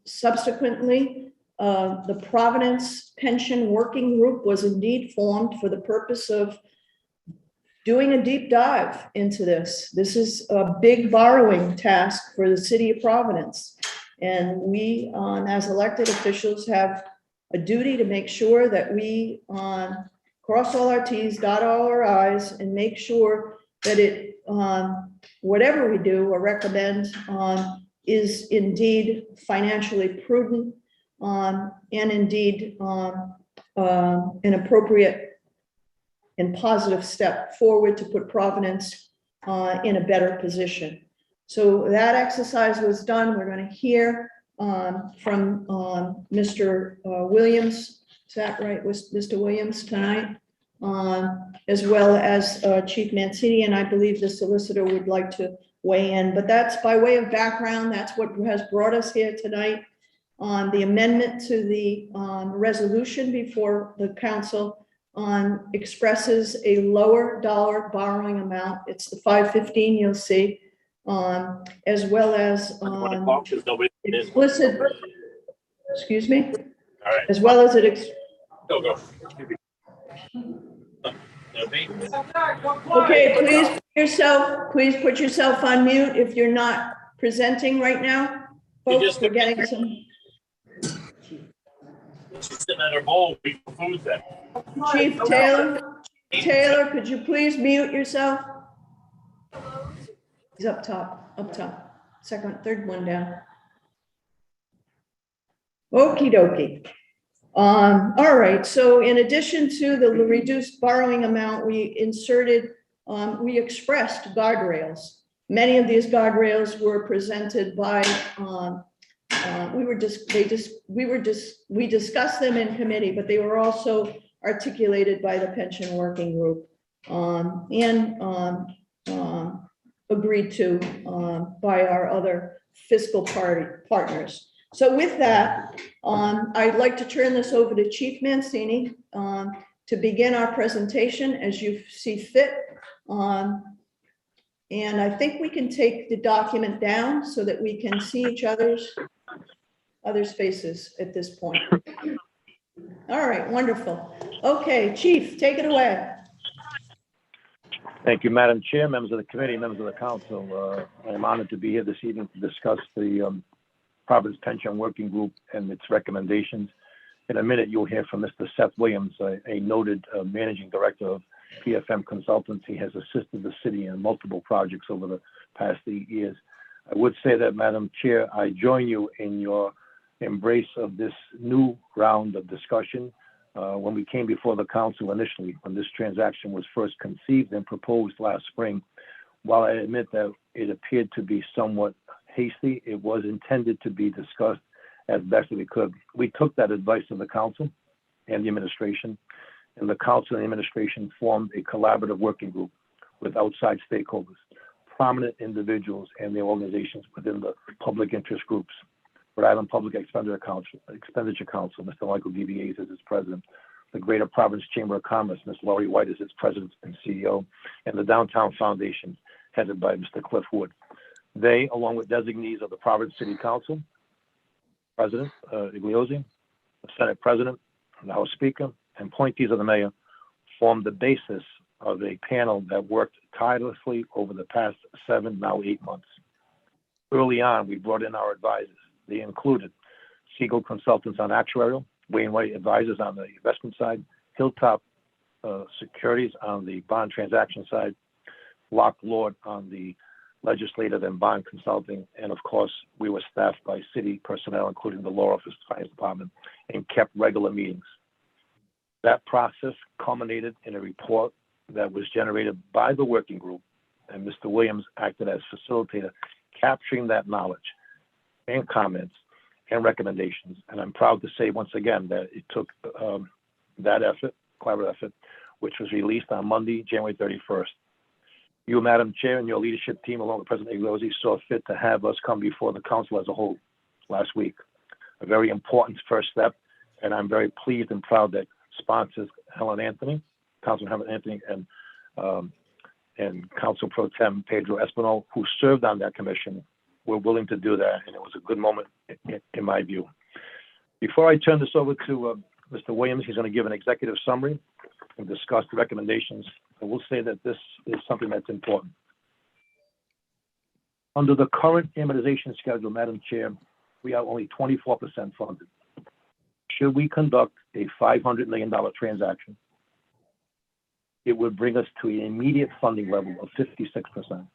Subsequently, the Providence Pension Working Group was indeed formed for the purpose of doing a deep dive into this. This is a big borrowing task for the city of Providence. And we, as elected officials, have a duty to make sure that we cross all our Ts, dot all our Is, and make sure that it, whatever we do or recommend, is indeed financially prudent and indeed an appropriate and positive step forward to put Providence in a better position. So that exercise was done. We're going to hear from Mr. Williams. Is that right? Was Mr. Williams tonight? As well as Chief Mancini, and I believe the solicitor would like to weigh in. But that's by way of background. That's what has brought us here tonight. The amendment to the resolution before the council expresses a lower dollar borrowing amount. It's the 515 you'll see, as well as explicit, excuse me, as well as okay, please put yourself on mute if you're not presenting right now. Folks, we're getting some. She's sitting at her bowl, we food then. Chief Taylor, could you please mute yourself? He's up top, third one down. Okie dokie. All right, so in addition to the reduced borrowing amount, we expressed guardrails. Many of these guardrails were presented by, we discussed them in committee, but they were also articulated by the pension working group and agreed to by our other fiscal partners. So with that, I'd like to turn this over to Chief Mancini to begin our presentation as you see fit. And I think we can take the document down so that we can see each other's faces at this point. All right, wonderful. Okay, Chief, take it away. Thank you, Madam Chair, members of the committee, members of the council. I'm honored to be here this evening to discuss the Providence Pension Working Group and its recommendations. In a minute, you'll hear from Mr. Seth Williams, a noted managing director of PFM Consultancy, has assisted the city in multiple projects over the past 8 years. I would say that, Madam Chair, I join you in your embrace of this new round of discussion. When we came before the council initially, when this transaction was first conceived and proposed last spring, while I admit that it appeared to be somewhat hasty, it was intended to be discussed as best as we could. We took that advice of the council and the administration, and the council and the administration formed a collaborative working group with outside stakeholders, prominent individuals and their organizations within the public interest groups. Rhode Island Public Expenditure Council, Mr. Michael DeVies as its president, the Greater Providence Chamber of Commerce, Ms. Laurie White as its president and CEO, and the Downtown Foundation, headed by Mr. Cliff Wood. They, along with designees of the Providence City Council, President Igliozzi, the Senate President, the House Speaker, and appointees of the mayor, formed the basis of a panel that worked tirelessly over the past 7, now 8 months. Early on, we brought in our advisors. They included Siegel Consultants on actuarial, Wainwright Advisors on the investment side, Hilltop Securities on the bond transaction side, Locke Lord on the legislative and bond consulting, and of course, we were staffed by city personnel, including the law office, finance department, and kept regular meetings. That process culminated in a report that was generated by the working group, and Mr. Williams acted as facilitator, capturing that knowledge and comments and recommendations. And I'm proud to say once again that it took that effort, collaborative effort, which was released on Monday, January 31st. You, Madam Chair, and your leadership team, along with President Igliozzi, saw fit to have us come before the council as a whole last week. A very important first step, and I'm very pleased and proud that sponsors Councilman Helen Anthony, and Council Pro Tem Pedro Espinal, who served on that commission, were willing to do that, and it was a good moment in my view. Before I turn this over to Mr. Williams, he's going to give an executive summary and discuss the recommendations. I will say that this is something that's important. Under the current amortization schedule, Madam Chair, we are only 24% funded. Should we conduct a $500 million transaction, it would bring us to an immediate funding level of 56%.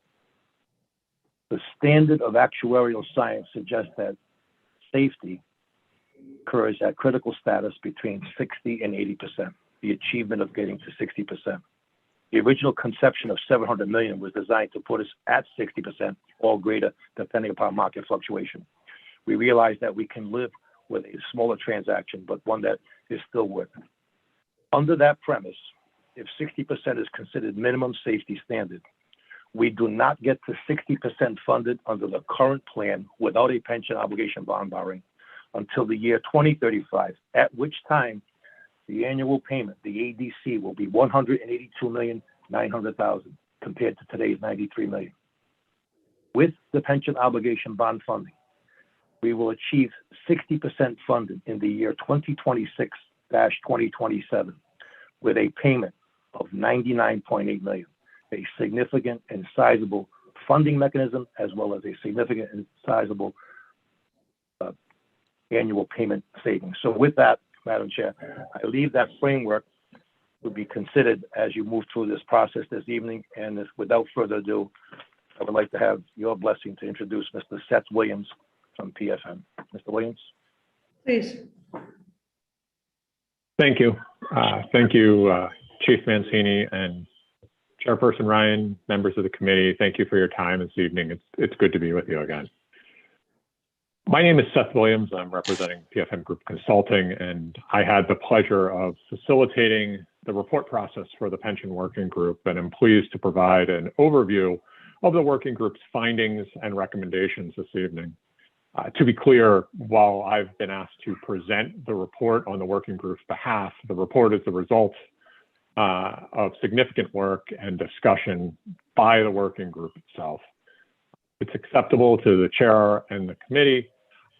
The standard of actuarial science suggests that safety occurs at critical status between 60 and 80%, the achievement of getting to 60%. The original conception of 700 million was designed to put us at 60% or greater, depending upon market fluctuation. We realize that we can live with a smaller transaction, but one that is still worth it. Under that premise, if 60% is considered minimum safety standard, we do not get to 60% funded under the current plan without a pension obligation bond borrowing until the year 2035, at which time the annual payment, the ADC, will be 182,900,000 compared to today's 93 million. With the pension obligation bond funding, we will achieve 60% funded in the year 2026-2027 with a payment of 99.8 million, a significant and sizable funding mechanism, as well as a significant and sizable annual payment savings. So with that, Madam Chair, I leave that framework to be considered as you move through this process this evening. And without further ado, I would like to have your blessing to introduce Mr. Seth Williams from PFM. Mr. Williams. Please. Thank you. Thank you, Chief Mancini and Chairperson Ryan, members of the committee. Thank you for your time this evening. It's good to be with you again. My name is Seth Williams. I'm representing PFM Group Consulting, and I had the pleasure of facilitating the report process for the pension working group, and I'm pleased to provide an overview of the working group's findings and recommendations this evening. To be clear, while I've been asked to present the report on the working group's behalf, the report is the result of significant work and discussion by the working group itself. It's acceptable to the chair and the committee.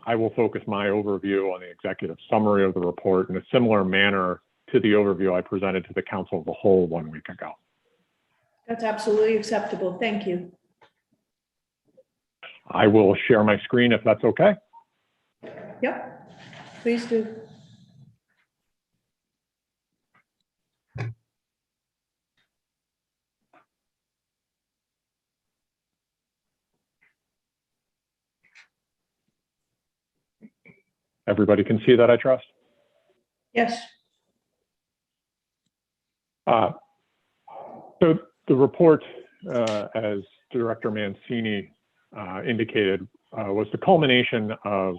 I will focus my overview on the executive summary of the report in a similar manner to the overview I presented to the Council of the Whole 1 week ago. That's absolutely acceptable. Thank you. I will share my screen if that's okay. Yep, please do. Everybody can see that, I trust? Yes. So the report, as Director Mancini indicated, was the culmination of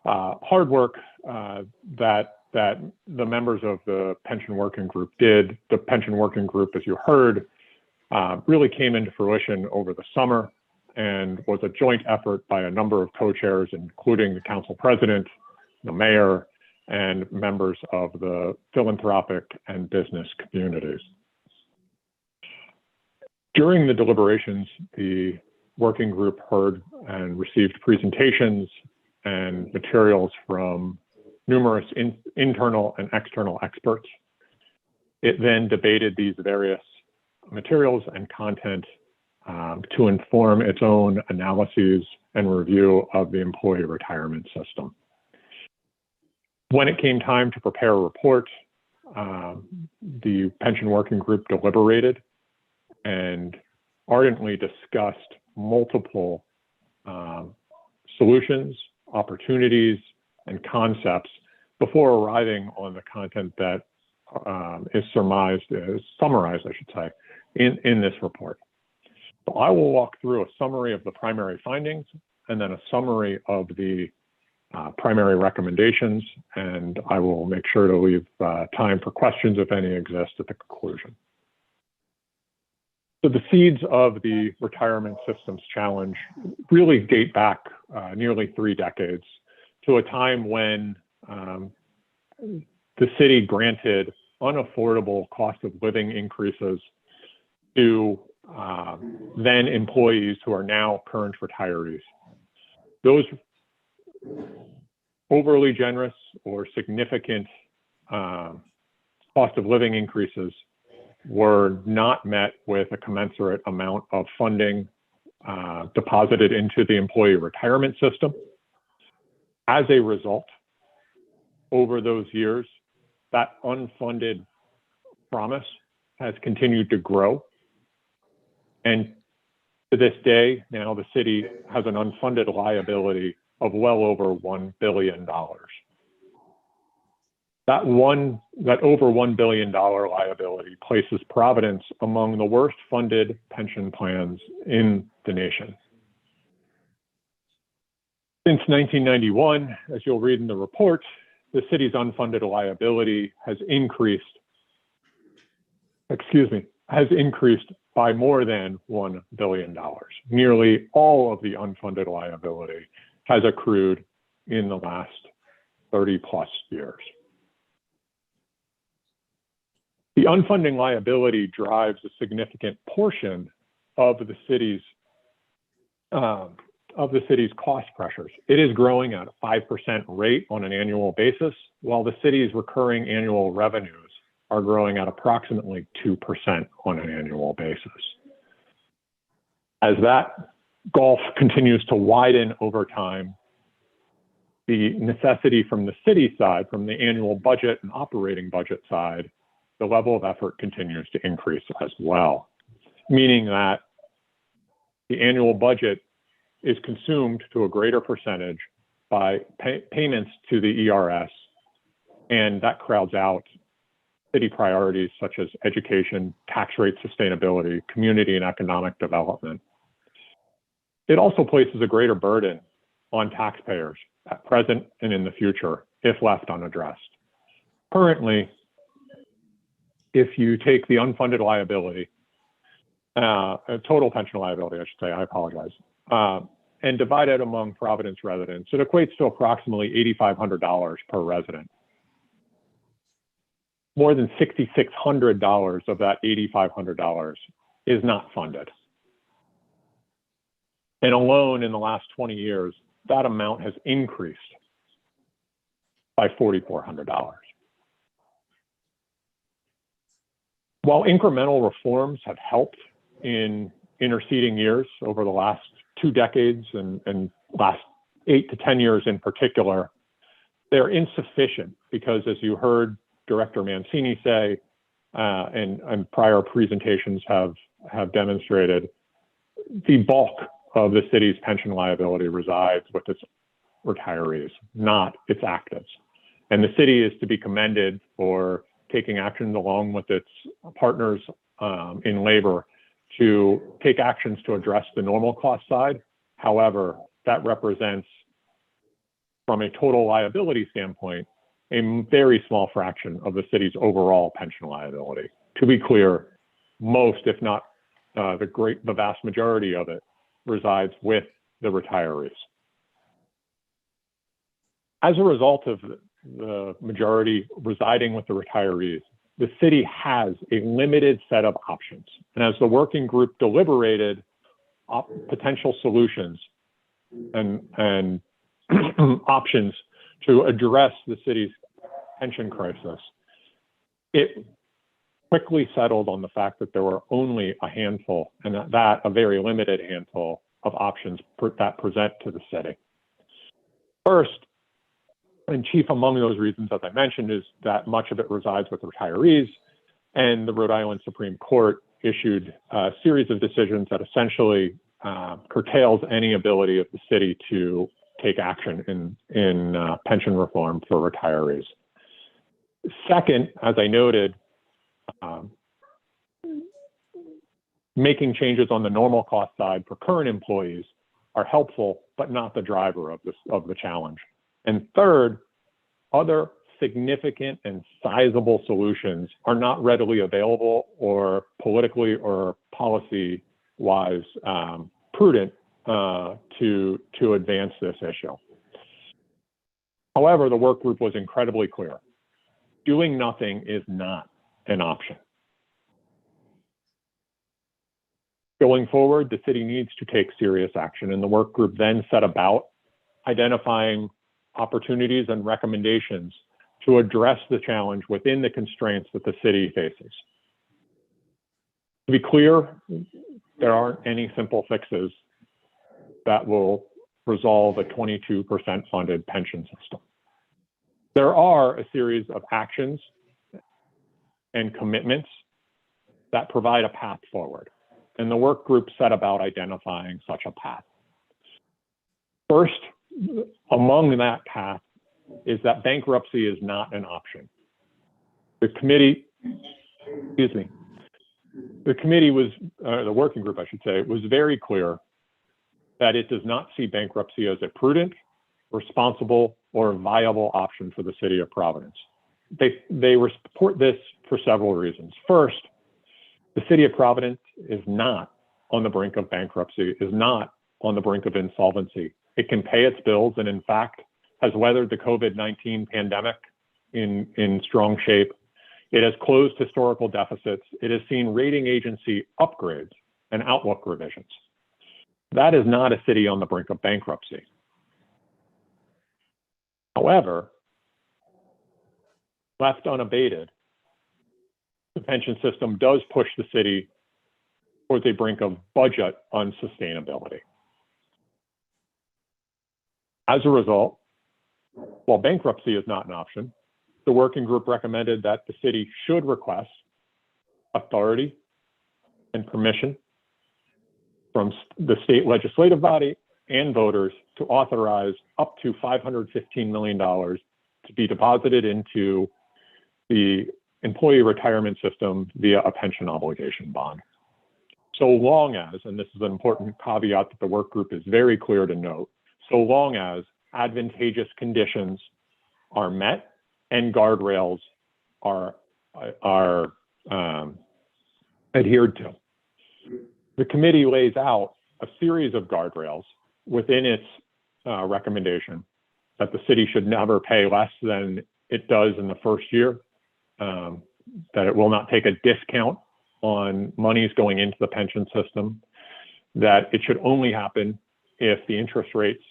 hard work that the members of the pension working group did. The pension working group, as you heard, really came into fruition over the summer and was a joint effort by a number of co-chairs, including the council president, the mayor, and members of the philanthropic and business communities. During the deliberations, the working group heard and received presentations and materials from numerous internal and external experts. It then debated these various materials and content to inform its own analyses and review of the employee retirement system. When it came time to prepare a report, the pension working group deliberated and ardently discussed multiple solutions, opportunities, and concepts before arriving on the content that is summarized, I should say, in this report. So I will walk through a summary of the primary findings and then a summary of the primary recommendations, and I will make sure to leave time for questions if any exist at the conclusion. So the seeds of the retirement systems challenge really date back nearly 3 decades to a time when the city granted unaffordable cost of living increases to then employees who are now current retirees. Those overly generous or significant cost of living increases were not met with a commensurate amount of funding deposited into the employee retirement system. As a result, over those years, that unfunded promise has continued to grow. And to this day, now the city has an unfunded liability of well over $1 billion. That over $1 billion liability places Providence among the worst funded pension plans in the nation. Since 1991, as you'll read in the report, the city's unfunded liability has increased by more than $1 billion. Nearly all of the unfunded liability has accrued in the last 30 plus years. The unfunding liability drives a significant portion of the city's cost pressures. It is growing at a 5% rate on an annual basis, while the city's recurring annual revenues are growing at approximately 2% on an annual basis. As that gulf continues to widen over time, the necessity from the city side, from the annual budget and operating budget side, the level of effort continues to increase as well, meaning that the annual budget is consumed to a greater percentage by payments to the ERS, and that crowds out city priorities such as education, tax rate sustainability, community and economic development. It also places a greater burden on taxpayers at present and in the future if left unaddressed. Currently, if you take the unfunded liability, total pension liability, I should say, I apologize, and divide it among Providence residents, it equates to approximately $8,500 per resident. More than $6,600 of that $8,500 is not funded. And alone in the last 20 years, that amount has increased by $4,400. While incremental reforms have helped in interceding years over the last 2 decades and last 8 to 10 years in particular, they're insufficient because, as you heard Director Mancini say, and prior presentations have demonstrated, the bulk of the city's pension liability resides with its retirees, not its actives. And the city is to be commended for taking actions along with its partners in labor to take actions to address the normal cost side. However, that represents, from a total liability standpoint, a very small fraction of the city's overall pension liability. To be clear, most, if not the vast majority of it, resides with the retirees. As a result of the majority residing with the retirees, the city has a limited set of options. And as the working group deliberated potential solutions and options to address the city's pension crisis, it quickly settled on the fact that there were only a handful, and that a very limited handful of options that present to the city. First, and chief among those reasons, as I mentioned, is that much of it resides with the retirees, and the Rhode Island Supreme Court issued a series of decisions that essentially curtails any ability of the city to take action in pension reform for retirees. Second, as I noted, making changes on the normal cost side for current employees are helpful, but not the driver of the challenge. And third, other significant and sizable solutions are not readily available or politically or policy-wise prudent to advance this issue. However, the work group was incredibly clear. Doing nothing is not an option. Going forward, the city needs to take serious action, and the work group then set about identifying opportunities and recommendations to address the challenge within the constraints that the city faces. To be clear, there aren't any simple fixes that will resolve a 22% funded pension system. There are a series of actions and commitments that provide a path forward, and the work group set about identifying such a path. First, among that path is that bankruptcy is not an option. The committee, excuse me, the committee was, the working group, I should say, was very clear that it does not see bankruptcy as a prudent, responsible, or viable option for the city of Providence. They support this for several reasons. First, the city of Providence is not on the brink of bankruptcy, is not on the brink of insolvency. It can pay its bills and in fact has weathered the COVID-19 pandemic in strong shape. It has closed historical deficits. It has seen rating agency upgrades and outlook revisions. That is not a city on the brink of bankruptcy. However, left unabated, the pension system does push the city towards a brink of budget unsustainability. As a result, while bankruptcy is not an option, the working group recommended that the city should request authority and permission from the state legislative body and voters to authorize up to $515 million to be deposited into the employee retirement system via a pension obligation bond. So long as, and this is an important caveat that the work group is very clear to note, so long as advantageous conditions are met and guardrails are adhered to. The committee lays out a series of guardrails within its recommendation that the city should never pay less than it does in the first year, that it will not take a discount on monies going into the pension system, that it should only happen if the interest rates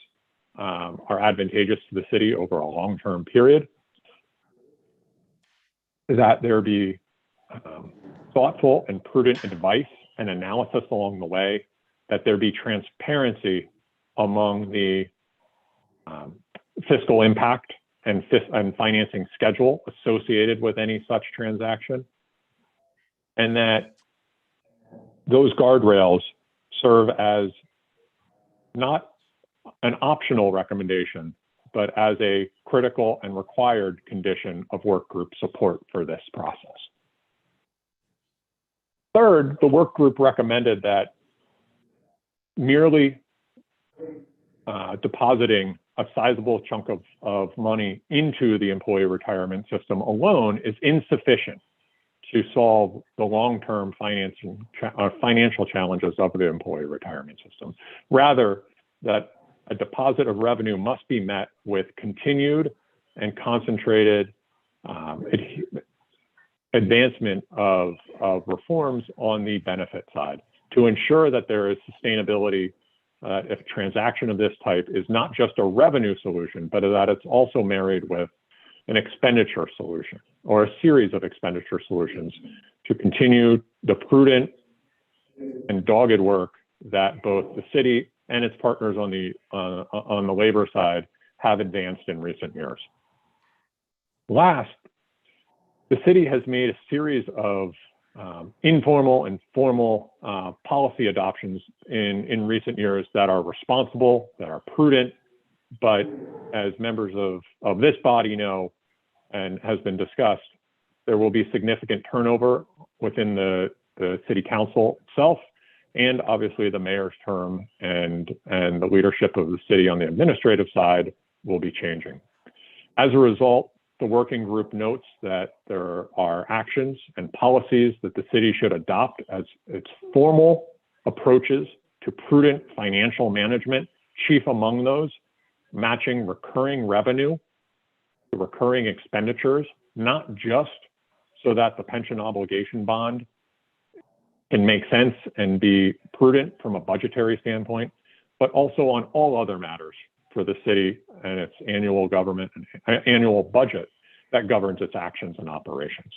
are advantageous to the city over a long-term period, that there be thoughtful and prudent advice and analysis along the way, that there be transparency among the fiscal impact and financing schedule associated with any such transaction, and that those guardrails serve as not an optional recommendation, but as a critical and required condition of work group support for this process. Third, the work group recommended that merely depositing a sizable chunk of money into the employee retirement system alone is insufficient to solve the long-term financial challenges of the employee retirement system. Rather, that a deposit of revenue must be met with continued and concentrated advancement of reforms on the benefit side to ensure that there is sustainability if a transaction of this type is not just a revenue solution, but that it's also married with an expenditure solution or a series of expenditure solutions to continue the prudent and dogged work that both the city and its partners on the labor side have advanced in recent years. Last, the city has made a series of informal and formal policy adoptions in recent years that are responsible, that are prudent, but as members of this body know and has been discussed, there will be significant turnover within the city council itself, and obviously the mayor's term and the leadership of the city on the administrative side will be changing. As a result, the working group notes that there are actions and policies that the city should adopt as its formal approaches to prudent financial management, chief among those, matching recurring revenue to recurring expenditures, not just so that the pension obligation bond can make sense and be prudent from a budgetary standpoint, but also on all other matters for the city and its annual government and annual budget that governs its actions and operations.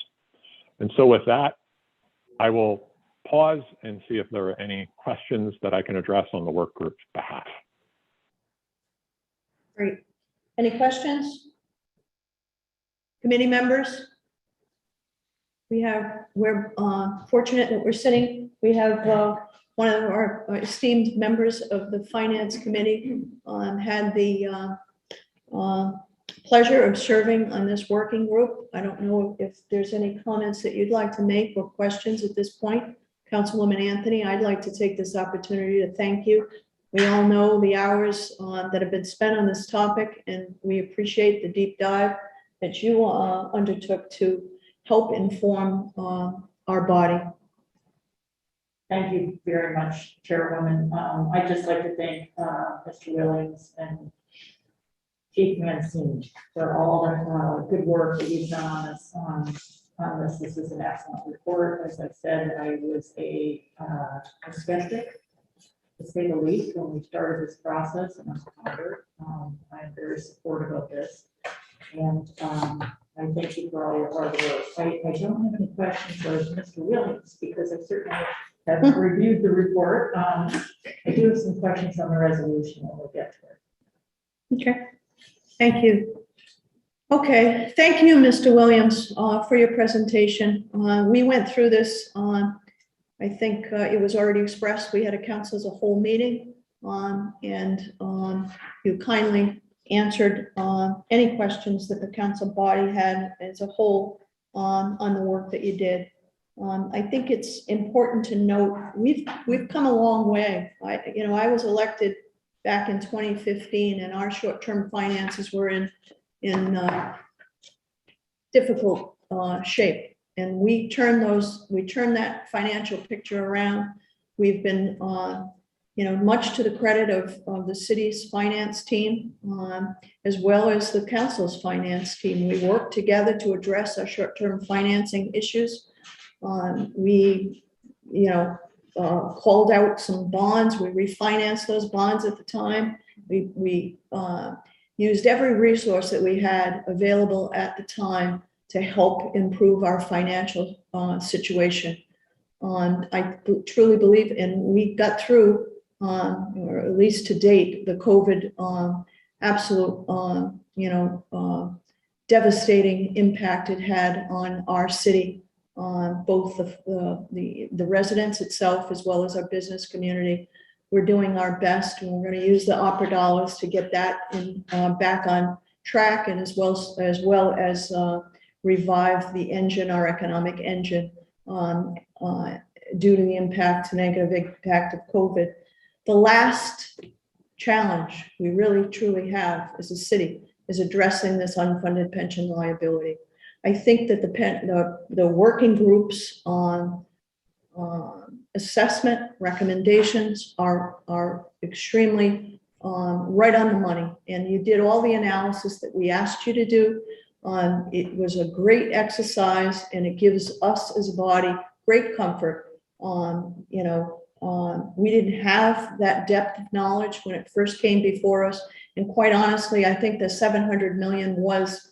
And so with that, I will pause and see if there are any questions that I can address on the work group's behalf. Great. Any questions? Committee members? We're fortunate that we're sitting. We have one of our esteemed members of the Finance Committee had the pleasure of serving on this working group. I don't know if there's any comments that you'd like to make or questions at this point. Councilwoman Anthony, I'd like to take this opportunity to thank you. We all know the hours that have been spent on this topic, and we appreciate the deep dive that you undertook to help inform our body. Thank you very much, Chairwoman. I'd just like to thank Mr. Williams and Chief Mancini for all the good work that you've done on this. This is an excellent report. As I said, I was a skeptic, to say the least, when we started this process, and I'm honored. I'm very supportive of this, and I thank you for all your hard work. I don't have any questions for Mr. Williams because I certainly have reviewed the report. I do have some questions on the resolution when we get to it. Okay, thank you. Okay, thank you, Mr. Williams, for your presentation. We went through this on, I think it was already expressed, we had a council as a whole meeting and you kindly answered any questions that the council body had as a whole on the work that you did. I think it's important to note we've come a long way. I was elected back in 2015, and our short-term finances were in difficult shape, and we turned that financial picture around. We've been much to the credit of the city's finance team, as well as the council's finance team. We worked together to address our short-term financing issues. We called out some bonds. We refinanced those bonds at the time. We used every resource that we had available at the time to help improve our financial situation. I truly believe, and we got through, or at least to date, the COVID absolute, devastating impact it had on our city, both the residents itself as well as our business community. We're doing our best, and we're going to use the opera dollars to get that back on track, and as well as revive the engine, our economic engine, due to the negative impact of COVID. The last challenge we really truly have as a city is addressing this unfunded pension liability. I think that the working groups on assessment recommendations are extremely right on the money, and you did all the analysis that we asked you to do. It was a great exercise, and it gives us as a body great comfort. We didn't have that depth of knowledge when it first came before us, and quite honestly, I think the 700 million was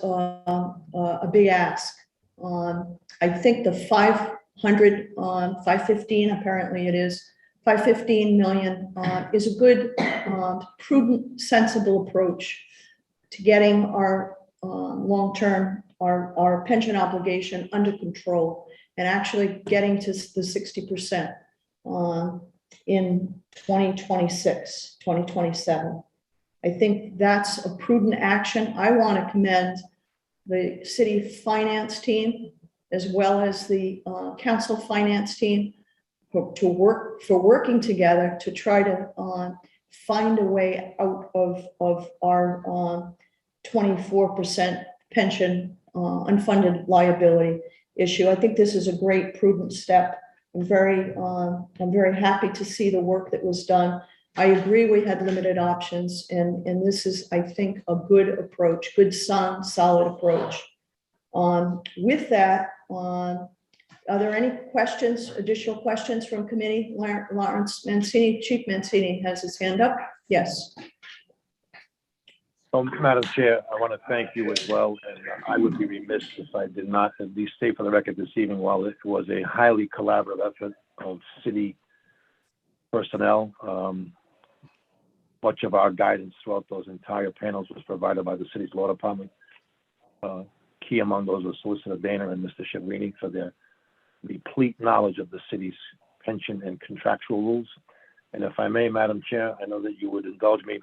a big ask. I think the 515, apparently it is 515 million, is a good, prudent, sensible approach to getting our long-term, our pension obligation under control, and actually getting to the 60% in 2026, 2027. I think that's a prudent action. I want to commend the city finance team as well as the council finance team for working together to try to find a way out of our 24% pension unfunded liability issue. I think this is a great prudent step. I'm very happy to see the work that was done. I agree we had limited options, and this is, I think, a good approach, good, sound, solid approach. With that, are there any questions, additional questions from committee? Lawrence Mancini, Chief Mancini has his hand up. Yes. So, Madam Chair, I want to thank you as well, and I would be remiss if I did not at least state for the record this evening, while it was a highly collaborative effort of city personnel, much of our guidance throughout those entire panels was provided by the city's law department. Key among those was Solicitor Dana and Mr. Shivrini for their complete knowledge of the city's pension and contractual rules. And if I may, Madam Chair, I know that you would indulge me.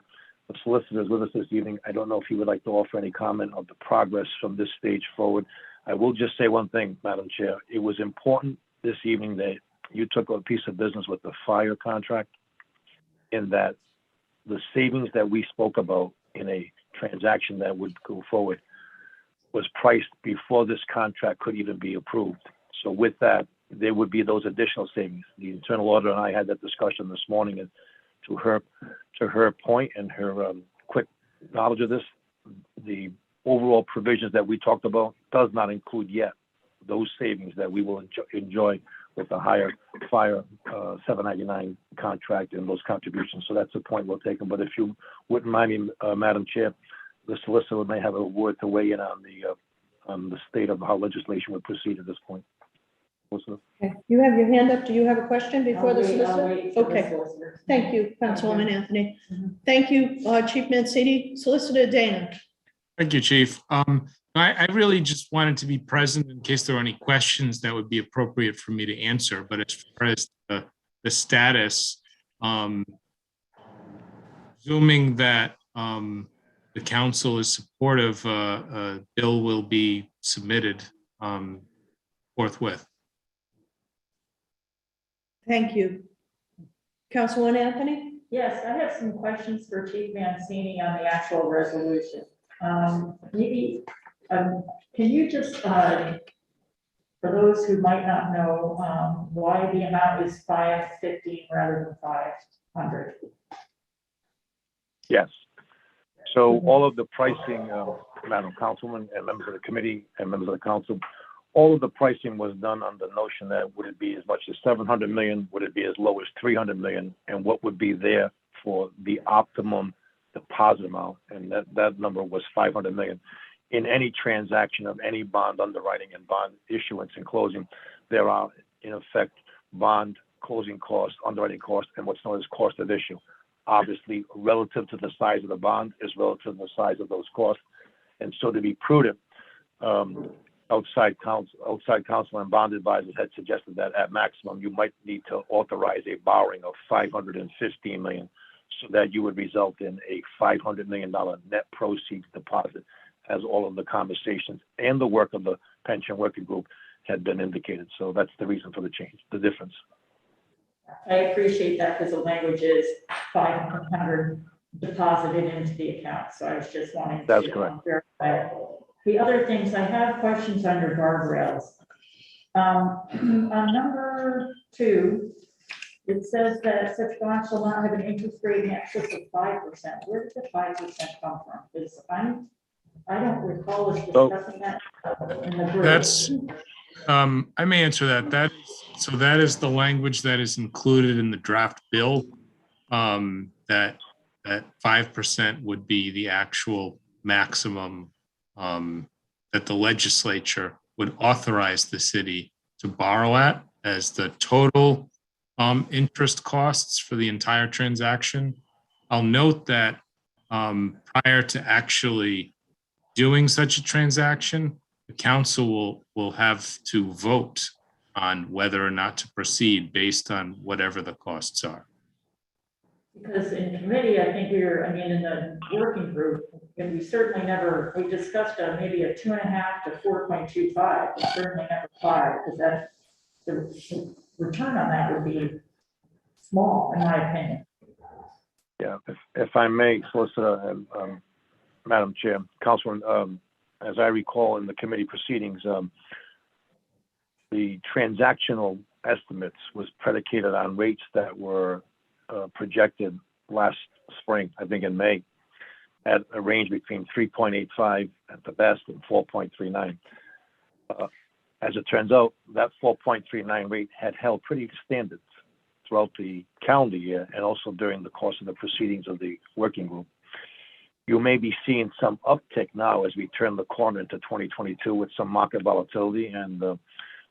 The solicitor is with us this evening. I don't know if he would like to offer any comment of the progress from this stage forward. I will just say one thing, Madam Chair. It was important this evening that you took a piece of business with the fire contract, in that the savings that we spoke about in a transaction that would go forward was priced before this contract could even be approved. So with that, there would be those additional savings. The internal auditor and I had that discussion this morning, and to her point and her quick knowledge of this, the overall provisions that we talked about does not include yet those savings that we will enjoy with the higher fire 799 contract and those contributions. So that's the point we'll take. But if you wouldn't mind me, Madam Chair, the solicitor may have a word to weigh in on the state of how legislation would proceed at this point. Solicitor. Okay. You have your hand up. Do you have a question before the I'll solicitor? wait for the Okay. solicitor. Thank you, Councilwoman Anthony. Mhm. Thank you, Chief Mancini. Solicitor Dana. Thank you, Chief. I really just wanted to be present in case there were any questions that would be appropriate for me to answer. But as far as the status, assuming that the council is supportive, a bill will be submitted forthwith. Thank you. Councilwoman Anthony? Yes, I have some questions for Chief Mancini on the actual resolution. Maybe, can you just, for those who might not know, why the amount is 515 rather than 500? Yes. So all of the pricing, Madam Councilwoman and members of the committee and members of the council, all of the pricing was done on the notion that would it be as much as 700 million, would it be as low as 300 million, and what would be there for the optimum deposit amount, and that number was 500 million. In any transaction of any bond underwriting and bond issuance and closing, there are in effect bond closing costs, underwriting costs, and what's known as cost of issue. Obviously, relative to the size of the bond is relative to the size of those costs, and so to be prudent, outside counsel and bond advisors had suggested that at maximum you might need to authorize a borrowing of 515 million, so that you would result in a $500 million net proceeds deposit, as all of the conversations and the work of the pension working group had been indicated. So that's the reason for the change, the difference. I appreciate that because the language is 500 deposited into the account. So I was just wanting That's to correct. verify. The other things, I have questions under guardrails. On number 2, it says that such bond shall not have an interest rate in excess of 5%. Where did the 5% come from? Because I don't recall us discussing that in the group. That's, I may answer that. That is the language that is included in the draft bill, that 5% would be the actual maximum that the legislature would authorize the city to borrow at as the total interest costs for the entire transaction. I'll note that prior to actually doing such a transaction, the council will have to vote on whether or not to proceed based on whatever the costs are. Because in committee, I think in the working group, and we certainly never, we discussed maybe a 2.5 to 4.25, but certainly never 5, because the return on that would be small, in my opinion. Yeah, if I may, Solicitor and Madam Chair, Councilman, as I recall in the committee proceedings, the transactional estimates was predicated on rates that were projected last spring, I think in May, at a range between 3.85 at the best and 4.39. As it turns out, that 4.39 rate had held pretty standard throughout the calendar year and also during the course of the proceedings of the working group. You may be seeing some uptick now as we turn the corner into 2022 with some market volatility. And let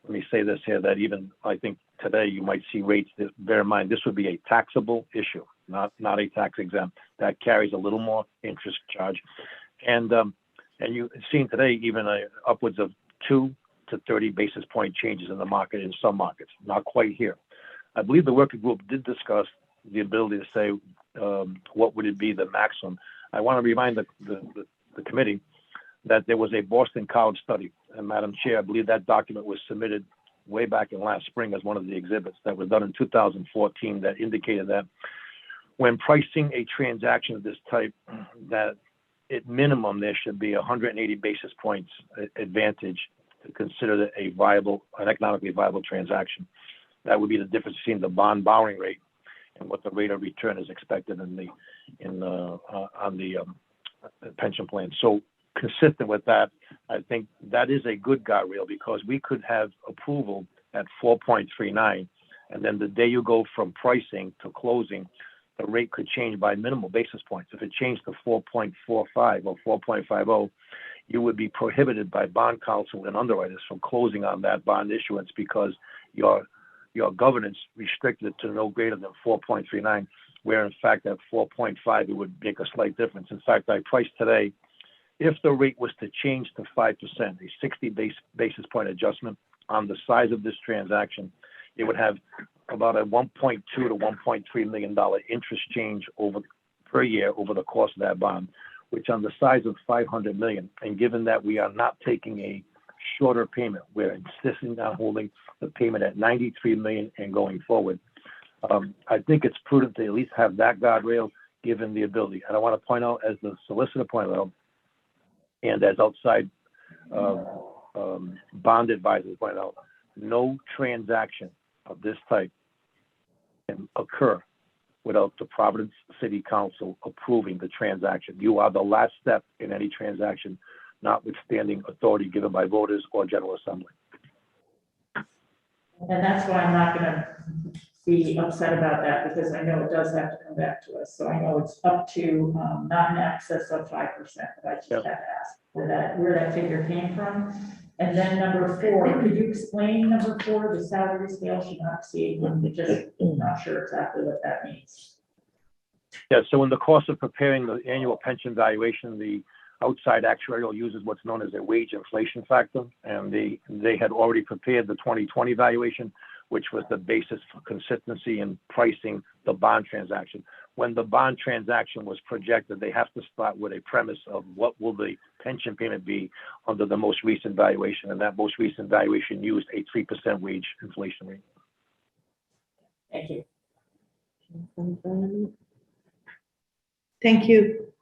me say this here, that even I think today you might see rates that, bear in mind, this would be a taxable issue, not a tax exempt. That carries a little more interest charge. And you've seen today even upwards of 2 to 30 basis point changes in the market in some markets, not quite here. I believe the working group did discuss the ability to say what would it be the maximum? I want to remind the committee that there was a Boston College study, and Madam Chair, I believe that document was submitted way back in last spring as one of the exhibits that was done in 2014 that indicated that when pricing a transaction of this type, that at minimum there should be 180 basis points advantage to consider that an economically viable transaction. That would be the difference between the bond borrowing rate and what the rate of return is expected on the pension plan. So consistent with that, I think that is a good guardrail because we could have approval at 4.39, and then the day you go from pricing to closing, the rate could change by minimal basis points. If it changed to 4.45 or 4.50, you would be prohibited by bond counsel and underwriters from closing on that bond issuance because your governance restricted it to no greater than 4.39, where in fact at 4.5 it would make a slight difference. In fact, I priced today, if the rate was to change to 5%, a 60 basis point adjustment on the size of this transaction, it would have about a $1.2 to $1.3 million interest change per year over the course of that bond, which on the size of $500 million, and given that we are not taking a shorter payment, we're insisting on holding the payment at $93 million and going forward. I think it's prudent to at least have that guardrail given the ability. And I want to point out, as the solicitor pointed out, and as outside bond advisors pointed out, no transaction of this type can occur without the Providence City Council approving the transaction. You are the last step in any transaction, notwithstanding authority given by voters or General Assembly. And that's why I'm not gonna be upset about that, because I know it does have to come back to us. So I know it's up to, not in excess of 5%, but I just have to ask where that figure came from. And then number 4, could you explain number 4, the salary scale should not exceed, I'm just not sure exactly what that means. Yeah, so in the course of preparing the annual pension valuation, the outside actuarial uses what's known as a wage inflation factor, and they had already prepared the 2020 valuation, which was the basis for consistency in pricing the bond transaction. When the bond transaction was projected, they have to start with a premise of what will the pension payment be under the most recent valuation, and that most recent valuation used a 3% wage inflation rate. Thank you. Thank you.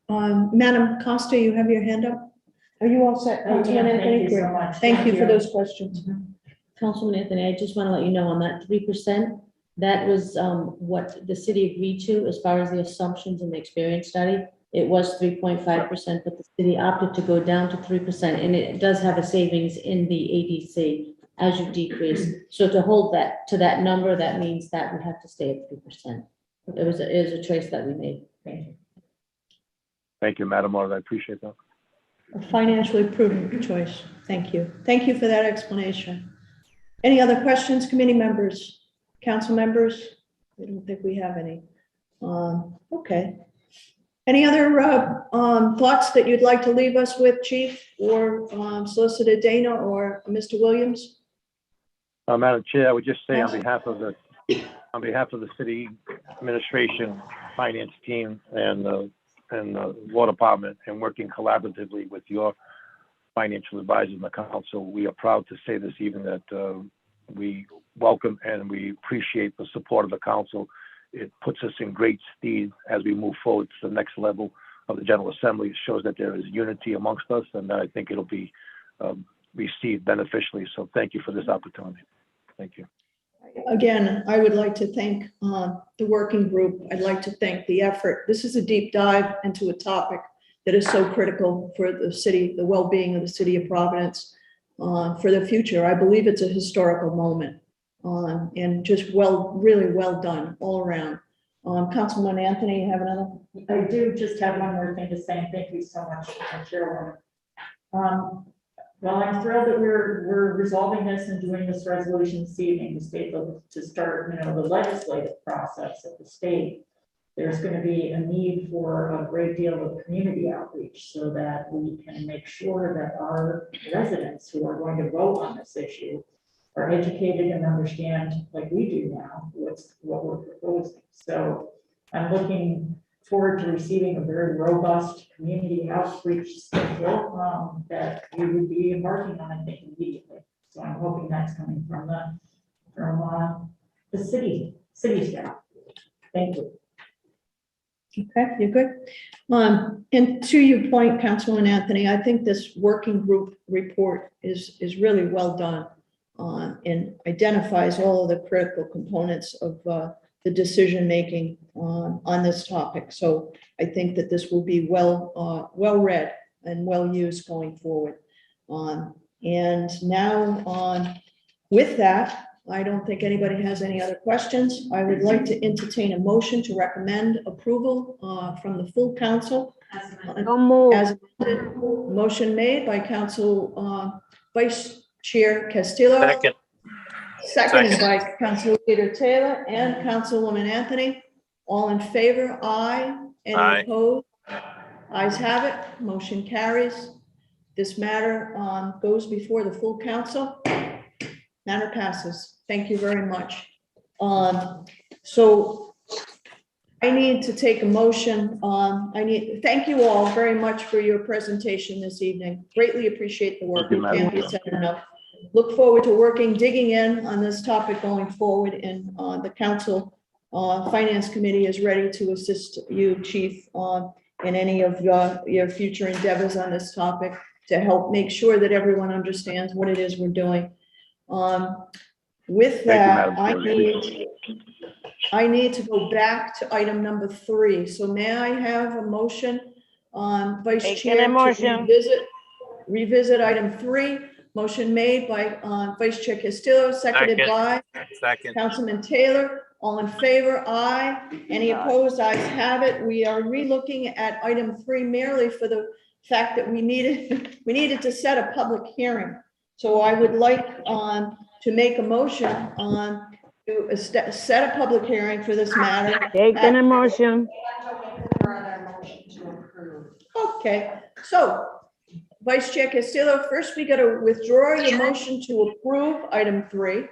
Madam Costa, you have your hand up? Are you all set? Councilman Anthony? Thank you so much. Thank you for those questions. Councilman Anthony, I just want to let you know on that 3%, that was what the city agreed to as far as the assumptions in the experience study. It was 3.5%, but the city opted to go down to 3%, and it does have a savings in the ADC as you decrease. So to hold that to that number, that means that we have to stay at 3%. It was a choice that we made. Thank you. Thank you, Madam Auditor. I appreciate that. A financially prudent choice. Thank you. Thank you for that explanation. Any other questions, committee members, council members? I don't think we have any. Okay. Any other thoughts that you'd like to leave us with, Chief, or Solicitor Dana, or Mr. Williams? Madam Chair, I would just say on behalf of the city administration, finance team, and the law department, and working collaboratively with your financial advisors in the council, we are proud to say this evening that we welcome and we appreciate the support of the council. It puts us in great stead as we move forward to the next level of the General Assembly. It shows that there is unity amongst us, and I think it'll be received beneficially. So thank you for this opportunity. Thank you. Again, I would like to thank the working group. I'd like to thank the effort. This is a deep dive into a topic that is so critical for the city, the well-being of the city of Providence for the future. I believe it's a historical moment and just really well done all around. Councilman Anthony, you have another? I do just have one more thing to say, and thank you so much, Chairwoman. Well, I'm thrilled that we're resolving this and doing this resolution this evening to start, the legislative process at the state. There's going to be a need for a great deal of community outreach so that we can make sure that our residents who are going to vote on this issue are educated and understand, like we do now, what we're proposing. So I'm looking forward to receiving a very robust community outreach schedule that we would be embarking on, I think, immediately. So I'm hoping that's coming from the city staff. Thank you. Okay, you're good. And to your point, Councilwoman Anthony, I think this working group report is really well done and identifies all of the critical components of the decision-making on this topic. So I think that this will be well read and well used going forward. And now with that, I don't think anybody has any other questions. I would like to entertain a motion to recommend approval from the full council. As amended. So moved. As amended. Motion made by Council Vice Chair Castillo. Second. Seconded by Council Leader Taylor and Councilwoman Anthony. All in favor, aye. Any Aye. opposed? Ayes have it. Motion carries. This matter goes before the full council. Matter passes. Thank you very much. So I need to take a motion. Thank you all very much for your presentation this evening. Greatly appreciate the work. Thank you, It can't be Madam said enough. Look forward to digging in on this topic going forward, and the council finance committee is ready to assist you, Chief, in any of your future endeavors on this topic to help make sure that everyone understands what it is we're doing. With that, Madam Chair. I need to go back to item number 3. So may I have a motion on Vice Taking Chair a motion. to revisit item 3? Motion made by Vice Chair Castillo, seconded by Second. Councilman Taylor. All in favor, aye. Any opposed, ayes have it. We are relooking at item 3 merely for the fact that we needed to set a public hearing. So I would like to make a motion to set a public hearing for this matter. Taking a motion. Further motion to approve. Okay, so Vice Chair Castillo, first we got to withdraw your motion to approve item 3.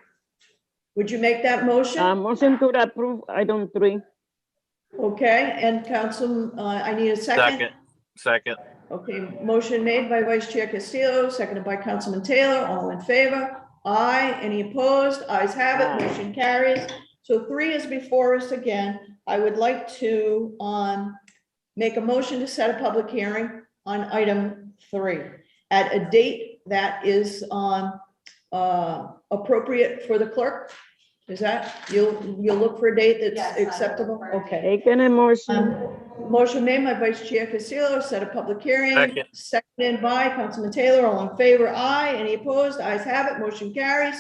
Would you make that motion? Motion to approve item 3. Okay, and Council, I need a second. Second. Okay, motion made by Vice Chair Castillo, seconded by Councilman Taylor. All in favor? Aye. Any opposed? Ayes have it. Aye. Motion carries. So 3 is before us again. I would like to make a motion to set a public hearing on item 3 at a date that is appropriate for the clerk. Is that, you'll look for a date that's Yes, I will acceptable? look for a Okay. Taking a motion. Motion made by Vice Chair Castillo, set a public hearing. Second. Seconded by Councilman Taylor. All in favor? Aye. Any opposed? Ayes have it. Motion carries.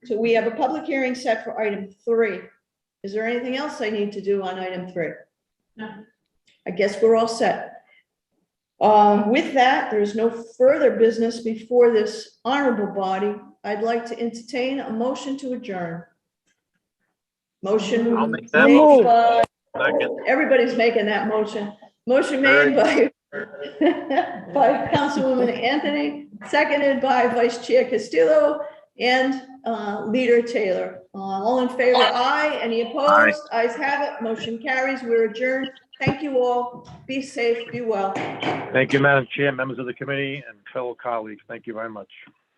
So we have a public hearing set for item 3. Is there anything else I need to do on item 3? No. I guess we're all set. With that, there's no further business before this honorable body. I'd like to entertain a motion to adjourn. Motion I'll make that made motion. by, Second. everybody's making that motion. Motion made by Councilwoman Anthony, seconded by Vice Chair Castillo and Leader Taylor. All in favor, aye. Any opposed? Ayes have it. Motion carries. We're adjourned. Thank you all. Be safe, be well. Thank you, Madam Chair, members of the committee, and fellow colleagues. Thank you very much.